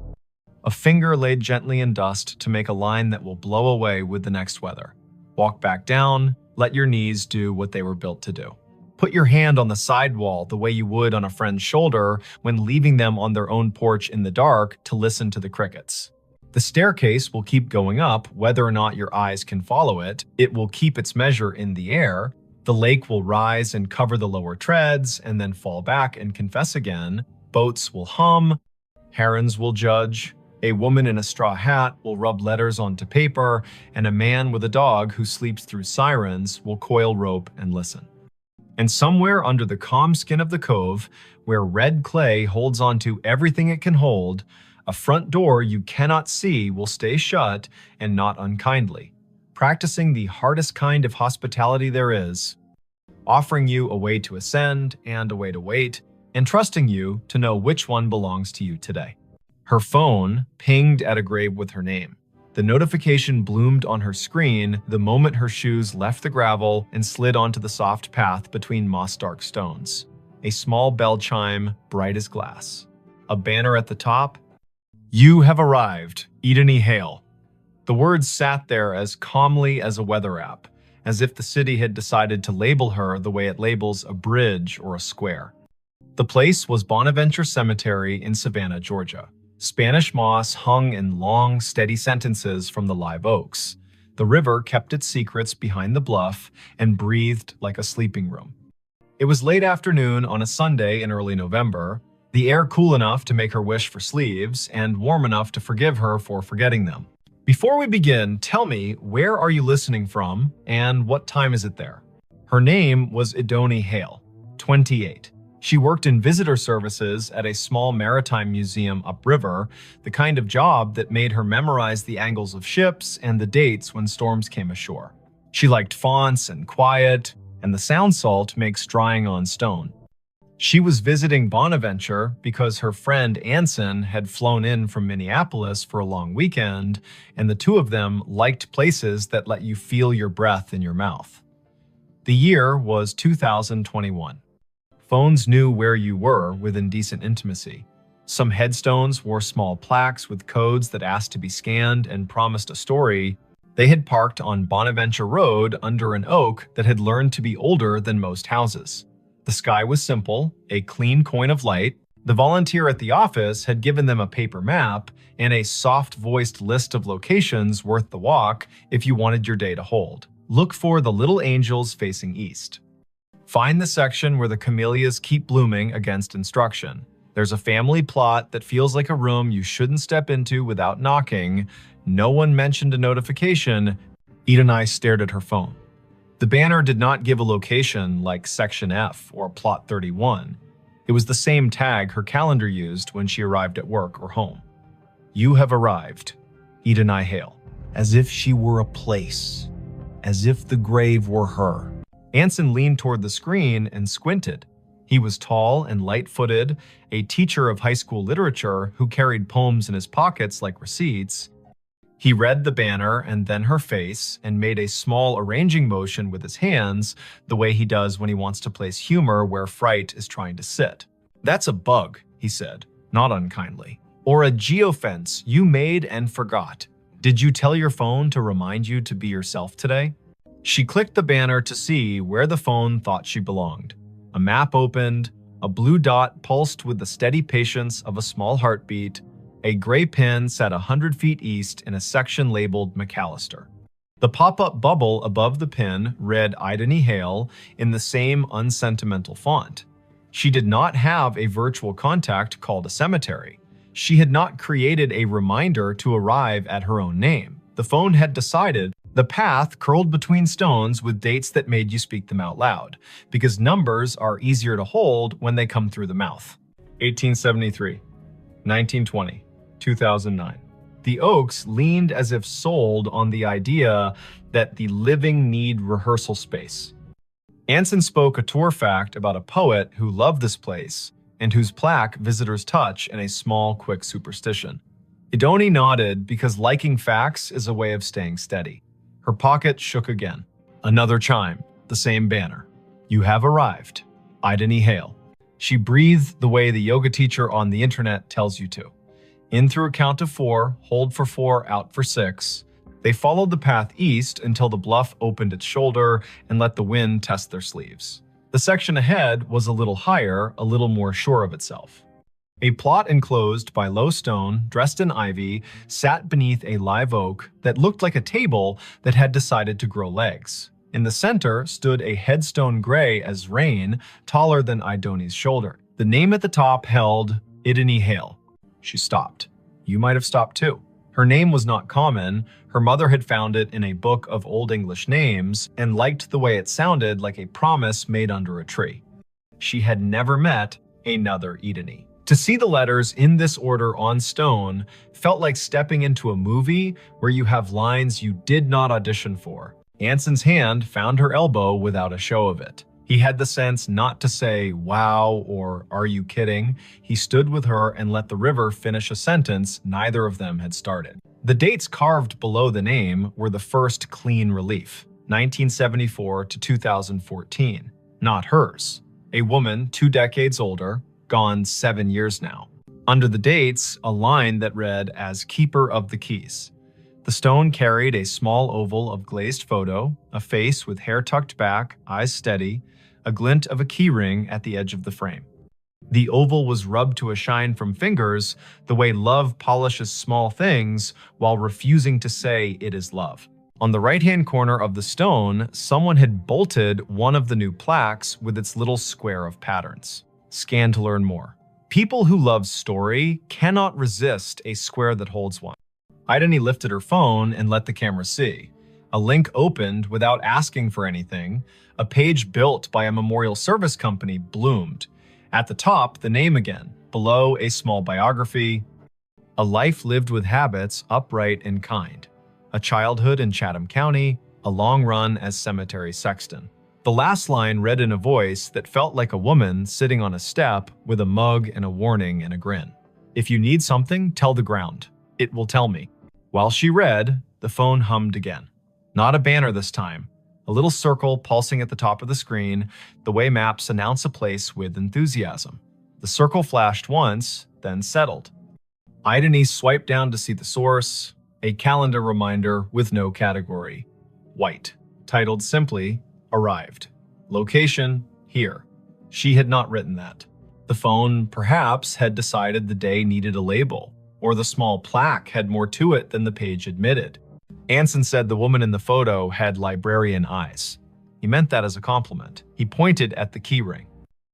A finger laid gently in dust to make a line that will blow away with the next weather. Walk back down, let your knees do what they were built to do. Put your hand on the sidewall the way you would on a friend's shoulder when leaving them on their own porch in the dark to listen to the crickets. The staircase will keep going up whether or not your eyes can follow it. It will keep its measure in the air. The lake will rise and cover the lower treads and then fall back and confess again. Boats will hum. Herons will judge. A woman in a straw hat will rub letters onto paper, and a man with a dog who sleeps through sirens will coil rope and listen. And somewhere under the calm skin of the cove, where red clay holds onto everything it can hold, a front door you cannot see will stay shut and not unkindly, practicing the hardest kind of hospitality there is, offering you a way to ascend and a way to wait, and trusting you to know which one belongs to you today. Her phone pinged at a grave with her name. The notification bloomed on her screen the moment her shoes left the gravel and slid onto the soft path between moss-dark stones. A small bell chime, bright as glass. A banner at the top. You have arrived, Eden E. Hale. The words sat there as calmly as a weather app, as if the city had decided to label her the way it labels a bridge or a square. The place was Bonaventure Cemetery in Savannah, Georgia. Spanish moss hung in long, steady sentences from the live oaks. The river kept its secrets behind the bluff and breathed like a sleeping room. It was late afternoon on a Sunday in early November, the air cool enough to make her wish for sleeves and warm enough to forgive her for forgetting them. Before we begin, tell me, where are you listening from and what time is it there? Her name was Idoni Hale, 28. She worked in visitor services at a small maritime museum upriver, the kind of job that made her memorize the angles of ships and the dates when storms came ashore. She liked fonts and quiet, and the sound salt makes drying on stone. She was visiting Bonaventure because her friend Anson had flown in from Minneapolis for a long weekend, and the two of them liked places that let you feel your breath in your mouth. The year was 2021. Phones knew where you were within decent intimacy. Some headstones wore small plaques with codes that asked to be scanned and promised a story. They had parked on Bonaventure Road under an oak that had learned to be older than most houses. The sky was simple, a clean coin of light. The volunteer at the office had given them a paper map and a soft-voiced list of locations worth the walk if you wanted your day to hold. Look for the little angels facing east. Find the section where the camellias keep blooming against instruction. There's a family plot that feels like a room you shouldn't step into without knocking. No one mentioned a notification. Idoni stared at her phone. The banner did not give a location like Section F or Plot 31. It was the same tag her calendar used when she arrived at work or home. You have arrived, Idoni Hale. As if she were a place. As if the grave were her. Anson leaned toward the screen and squinted. He was tall and light-footed, a teacher of high school literature who carried poems in his pockets like receipts. He read the banner and then her face and made a small arranging motion with his hands, the way he does when he wants to place humor where fright is trying to sit. That's a bug, he said, not unkindly. Or a geofence you made and forgot. Did you tell your phone to remind you to be yourself today? She clicked the banner to see where the phone thought she belonged. A map opened, a blue dot pulsed with the steady patience of a small heartbeat. A gray pin sat 100 feet east in a section labeled McAllister. The pop-up bubble above the pin read Ideni Hale in the same unsentimental font. She did not have a virtual contact called a cemetery. She had not created a reminder to arrive at her own name. The phone had decided the path curled between stones with dates that made you speak them out loud, because numbers are easier to hold when they come through the mouth. 1873, 1920, 2009. The Oaks leaned as if sold on the idea that the living need rehearsal space. Anson spoke a tour fact about a poet who loved this place and whose plaque visitors touch in a small, quick superstition. Idoni nodded because liking facts is a way of staying steady. Her pocket shook again. Another chime, the same banner. You have arrived. Ideni Hale. She breathed the way the yoga teacher on the internet tells you to. In through a count of 4, hold for 4, out for 6. They followed the path east until the bluff opened its shoulder and let the wind test their sleeves. The section ahead was a little higher, a little more sure of itself. A plot enclosed by low stone, dressed in ivy, sat beneath a live oak that looked like a table that had decided to grow legs. In the center stood a headstone gray as rain, taller than Idoni's shoulder. The name at the top held Ideni Hale. She stopped. You might have stopped too. Her name was not common. Her mother had found it in a book of Old English names and liked the way it sounded like a promise made under a tree. She had never met another Ideni. To see the letters in this order on stone felt like stepping into a movie where you have lines you did not audition for. Anson's hand found her elbow without a show of it. He had the sense not to say, wow, or are you kidding? He stood with her and let the river finish a sentence neither of them had started. The dates carved below the name were the first clean relief, 1974 to 2014, not hers. A woman 2 decades older, gone 7 years now. Under the dates, a line that read as Keeper of the Keys. The stone carried a small oval of glazed photo, a face with hair tucked back, eyes steady, a glint of a key ring at the edge of the frame. The oval was rubbed to a shine from fingers, the way love polishes small things while refusing to say it is love. On the right-hand corner of the stone, someone had bolted one of the new plaques with its little square of patterns. Scan to learn more. People who love story cannot resist a square that holds one. Ideni lifted her phone and let the camera see. A link opened without asking for anything. A page built by a memorial service company bloomed. At the top, the name again. Below, a small biography. A life lived with habits, upright and kind. A childhood in Chatham County. A long run as cemetery sexton. The last line read in a voice that felt like a woman sitting on a step with a mug and a warning and a grin. If you need something, tell the ground. It will tell me. While she read, the phone hummed again. Not a banner this time. A little circle pulsing at the top of the screen, the way maps announce a place with enthusiasm. The circle flashed once, then settled. Ideni swiped down to see the source, a calendar reminder with no category. White, titled simply, Arrived. Location, here. She had not written that. The phone, perhaps, had decided the day needed a label, or the small plaque had more to it than the page admitted. Anson said the woman in the photo had librarian eyes. He meant that as a compliment. He pointed at the key ring.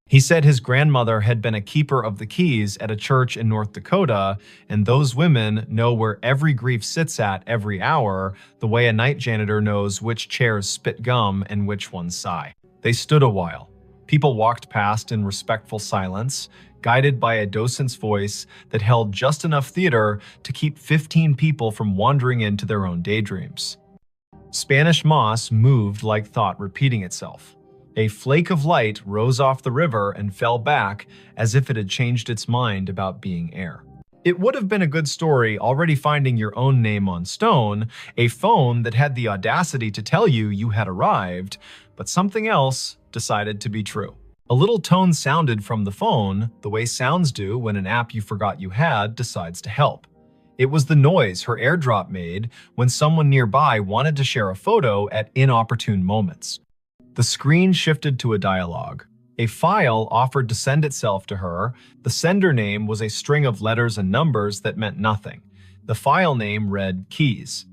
He said his grandmother had been a keeper of the keys at a church in North Dakota, and those women know where every grief sits at every hour, the way a night janitor knows which chairs spit gum and which ones sigh. They stood a while. People walked past in respectful silence, guided by a docent's voice that held just enough theater to keep 15 people from wandering into their own daydreams. Spanish moss moved like thought repeating itself. A flake of light rose off the river and fell back as if it had changed its mind about being air. It would have been a good story already finding your own name on stone, a phone that had the audacity to tell you you had arrived, but something else decided to be true. A little tone sounded from the phone, the way sounds do when an app you forgot you had decides to help. It was the noise her AirDrop made when someone nearby wanted to share a photo at inopportune moments. The screen shifted to a dialogue. A file offered to send itself to her. The sender name was a string of letters and numbers that meant nothing. The file name read Keys.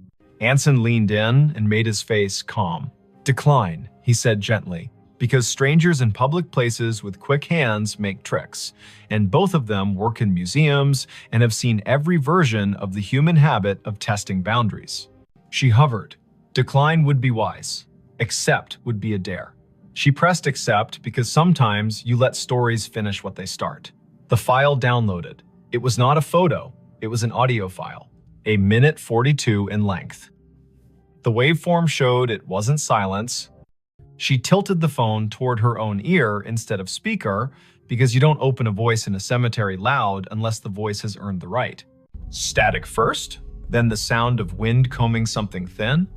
Anson leaned in and made his face calm. "Decline," he said gently, "because strangers in public places with quick hands make tricks, and both of them work in museums and have seen every version of the human habit of testing boundaries." She hovered. Decline would be wise. Accept would be a dare. She pressed accept because sometimes you let stories finish what they start. The file downloaded. It was not a photo, it was an audio file, a minute 42 in length. The waveform showed it wasn't silence. She tilted the phone toward her own ear instead of speaker because you don't open a voice in a cemetery loud unless the voice has earned the right. Static first, then the sound of wind combing something thin,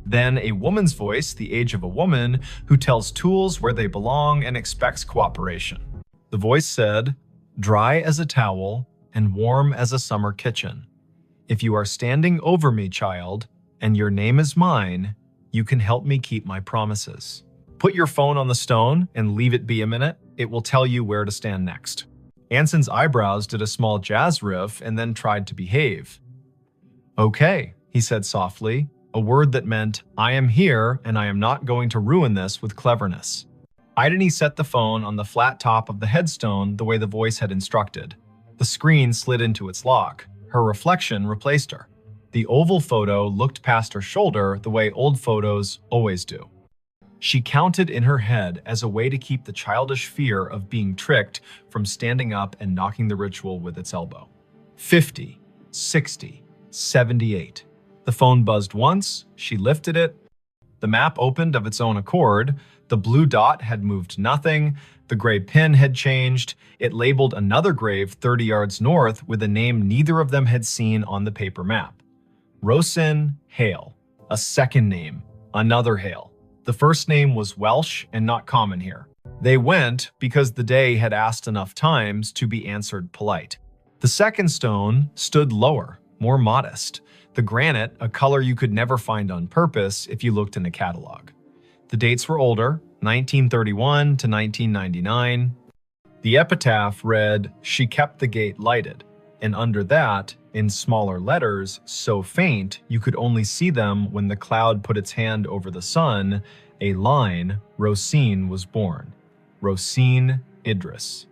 then a woman's voice, the age of a woman, who tells tools where they belong and expects cooperation. The voice said, "Dry as a towel and warm as a summer kitchen. If you are standing over me, child, and your name is mine, you can help me keep my promises. Put your phone on the stone and leave it be a minute. It will tell you where to stand next." Anson's eyebrows did a small jazz riff and then tried to behave. "Okay," he said softly, a word that meant, "I am here and I am not going to ruin this with cleverness." Idony set the phone on the flat top of the headstone the way the voice had instructed. The screen slid into its lock. Her reflection replaced her. The oval photo looked past her shoulder the way old photos always do. She counted in her head as a way to keep the childish fear of being tricked from standing up and knocking the ritual with its elbow. 50, 60, 78. The phone buzzed once, she lifted it. The map opened of its own accord. The blue dot had moved nothing. The gray pin had changed. It labeled another grave 30 yards north with a name neither of them had seen on the paper map. Rosin Hale. A second name. Another Hale. The first name was Welsh and not common here. They went because the day had asked enough times to be answered polite. The second stone stood lower, more modest. The granite, a color you could never find on purpose if you looked in a catalog. The dates were older, 1931 to 1999. The epitaph read, "She kept the gate lighted," and under that, in smaller letters, so faint you could only see them when the cloud put its hand over the sun, a line, Rosine was born. Rosine Idris.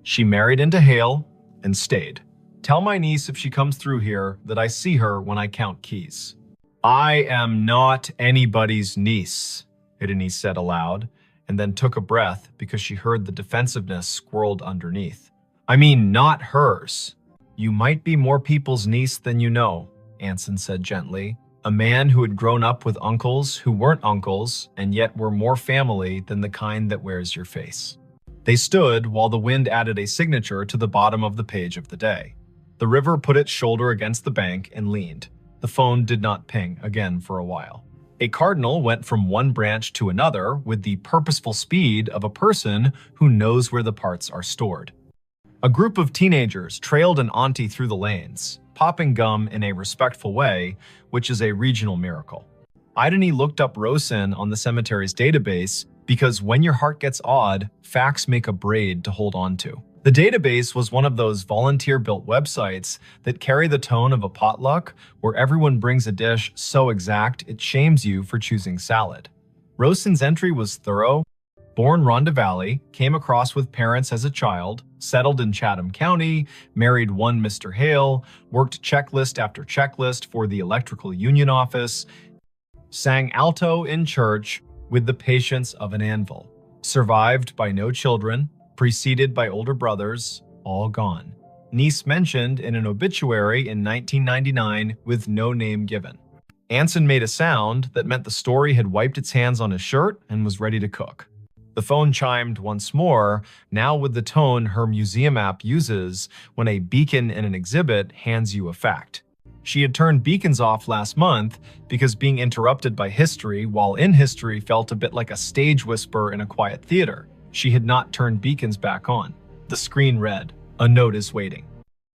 She married into Hale and stayed. Tell my niece if she comes through here that I see her when I count keys. I am not anybody's niece, Idini said aloud, and then took a breath because she heard the defensiveness squirreled underneath. I mean, not hers. You might be more people's niece than you know, Anson said gently, a man who had grown up with uncles who weren't uncles and yet were more family than the kind that wears your face. They stood while the wind added a signature to the bottom of the page of the day. The river put its shoulder against the bank and leaned. The phone did not ping again for a while. A cardinal went from one branch to another with the purposeful speed of a person who knows where the parts are stored. A group of teenagers trailed an auntie through the lanes, popping gum in a respectful way, which is a regional miracle. Idony looked up Rosin on the cemetery's database because when your heart gets odd, facts make a braid to hold on to. The database was one of those volunteer-built websites that carry the tone of a potluck where everyone brings a dish so exact it shames you for choosing salad. Rosin's entry was thorough. Born Rhonda Valley, came across with parents as a child, settled in Chatham County, married one Mr. Hale, worked checklist after checklist for the electrical union office, sang alto in church with the patience of an anvil, survived by no children, preceded by older brothers, all gone. Niece mentioned in an obituary in 1999 with no name given. Anson made a sound that meant the story had wiped its hands on his shirt and was ready to cook. The phone chimed once more, now with the tone her museum app uses when a beacon in an exhibit hands you a fact. She had turned beacons off last month because being interrupted by history while in history felt a bit like a stage whisper in a quiet theater. She had not turned beacons back on. The screen read, "A note is waiting."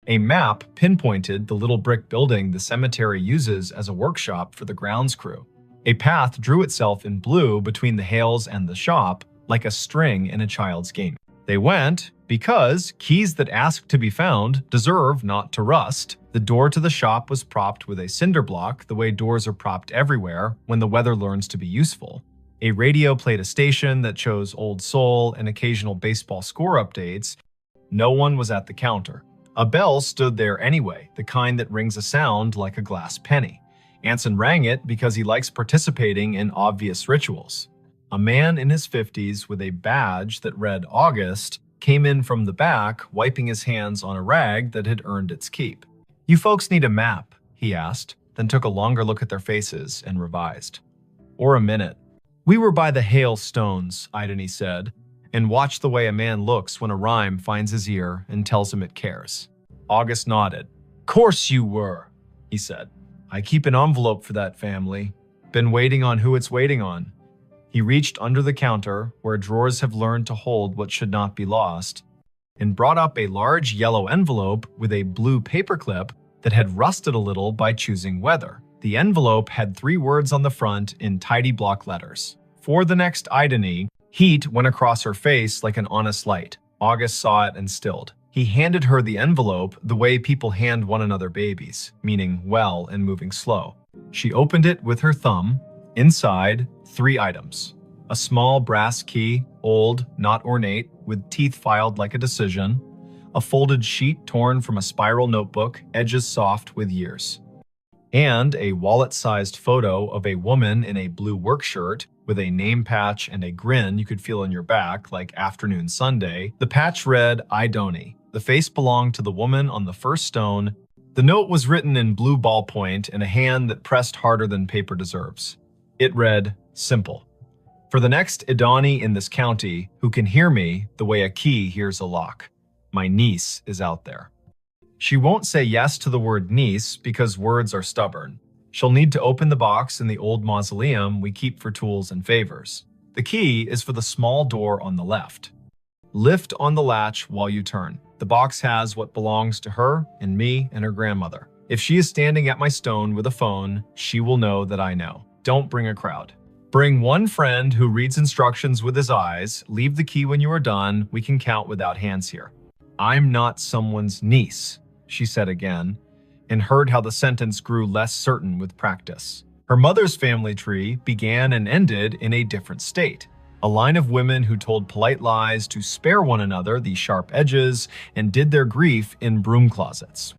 A map pinpointed the little brick building the cemetery uses as a workshop for the grounds crew. A path drew itself in blue between the Hales and the shop, like a string in a child's game. They went because keys that ask to be found deserve not to rust. The door to the shop was propped with a cinder block, the way doors are propped everywhere when the weather learns to be useful. A radio played a station that chose old soul and occasional baseball score updates. No one was at the counter. A bell stood there anyway, the kind that rings a sound like a glass penny. Anson rang it because he likes participating in obvious rituals. A man in his 50s with a badge that read August came in from the back, wiping his hands on a rag that had earned its keep. "You folks need a map?" he asked, then took a longer look at their faces and revised. "Or a minute." "We were by the hailstones," Idony said, and watched the way a man looks when a rhyme finds his ear and tells him it cares. August nodded. "Course you were," he said. "I keep an envelope for that family. Been waiting on who it's waiting on." He reached under the counter, where drawers have learned to hold what should not be lost, and brought up a large yellow envelope with a blue paperclip that had rusted a little by choosing weather. The envelope had 3 words on the front in tidy block letters. For the next Idony, heat went across her face like an honest light. August saw it and stilled. He handed her the envelope the way people hand one another babies, meaning well and moving slow. She opened it with her thumb. Inside, 3 items. A small brass key, old, not ornate, with teeth filed like a decision. A folded sheet torn from a spiral notebook, edges soft with years. And a wallet-sized photo of a woman in a blue work shirt with a name patch and a grin you could feel on your back like afternoon Sunday. The patch read, "Idony." The face belonged to the woman on the first stone. The note was written in blue ballpoint in a hand that pressed harder than paper deserves. It read, "Simple. For the next Idony in this county who can hear me the way a key hears a lock. My niece is out there." She won't say yes to the word niece because words are stubborn. She'll need to open the box in the old mausoleum we keep for tools and favors. The key is for the small door on the left. Lift on the latch while you turn. The box has what belongs to her and me and her grandmother. If she is standing at my stone with a phone, she will know that I know. Don't bring a crowd. Bring one friend who reads instructions with his eyes. Leave the key when you are done. We can count without hands here. "I'm not someone's niece," she said again, and heard how the sentence grew less certain with practice. Her mother's family tree began and ended in a different state. A line of women who told polite lies to spare one another the sharp edges and did their grief in broom closets.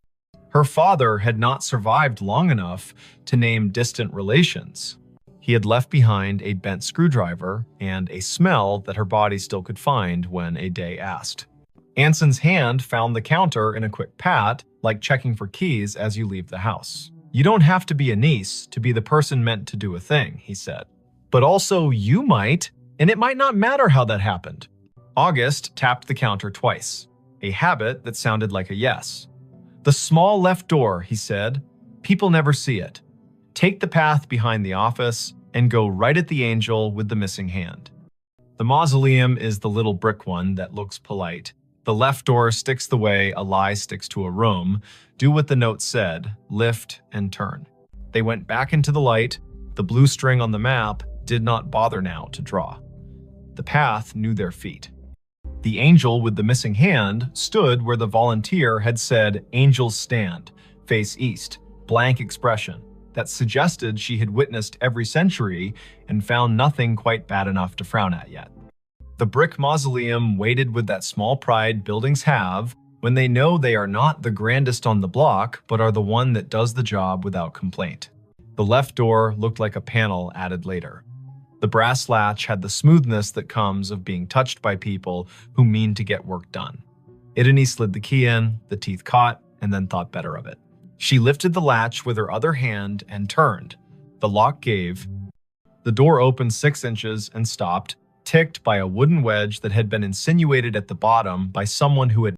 Her father had not survived long enough to name distant relations. He had left behind a bent screwdriver and a smell that her body still could find when a day asked. Anson's hand found the counter in a quick pat, like checking for keys as you leave the house. "You don't have to be a niece to be the person meant to do a thing," he said. "But also you might, and it might not matter how that happened." August tapped the counter twice, a habit that sounded like a yes. "The small left door," he said. "People never see it. Take the path behind the office and go right at the angel with the missing hand. The mausoleum is the little brick one that looks polite. The left door sticks the way a lie sticks to a room. Do what the note said, lift and turn." They went back into the light. The blue string on the map did not bother now to draw. The path knew their feet. The angel with the missing hand stood where the volunteer had said, "Angels stand, face east," blank expression that suggested she had witnessed every century and found nothing quite bad enough to frown at yet. The brick mausoleum waited with that small pride buildings have when they know they are not the grandest on the block, but are the one that does the job without complaint. The left door looked like a panel added later. The brass latch had the smoothness that comes of being touched by people who mean to get work done. Idony slid the key in, the teeth caught, and then thought better of it. She lifted the latch with her other hand and turned. The lock gave. The door opened 6 inches and stopped, ticked by a wooden wedge that had been insinuated at the bottom by someone who had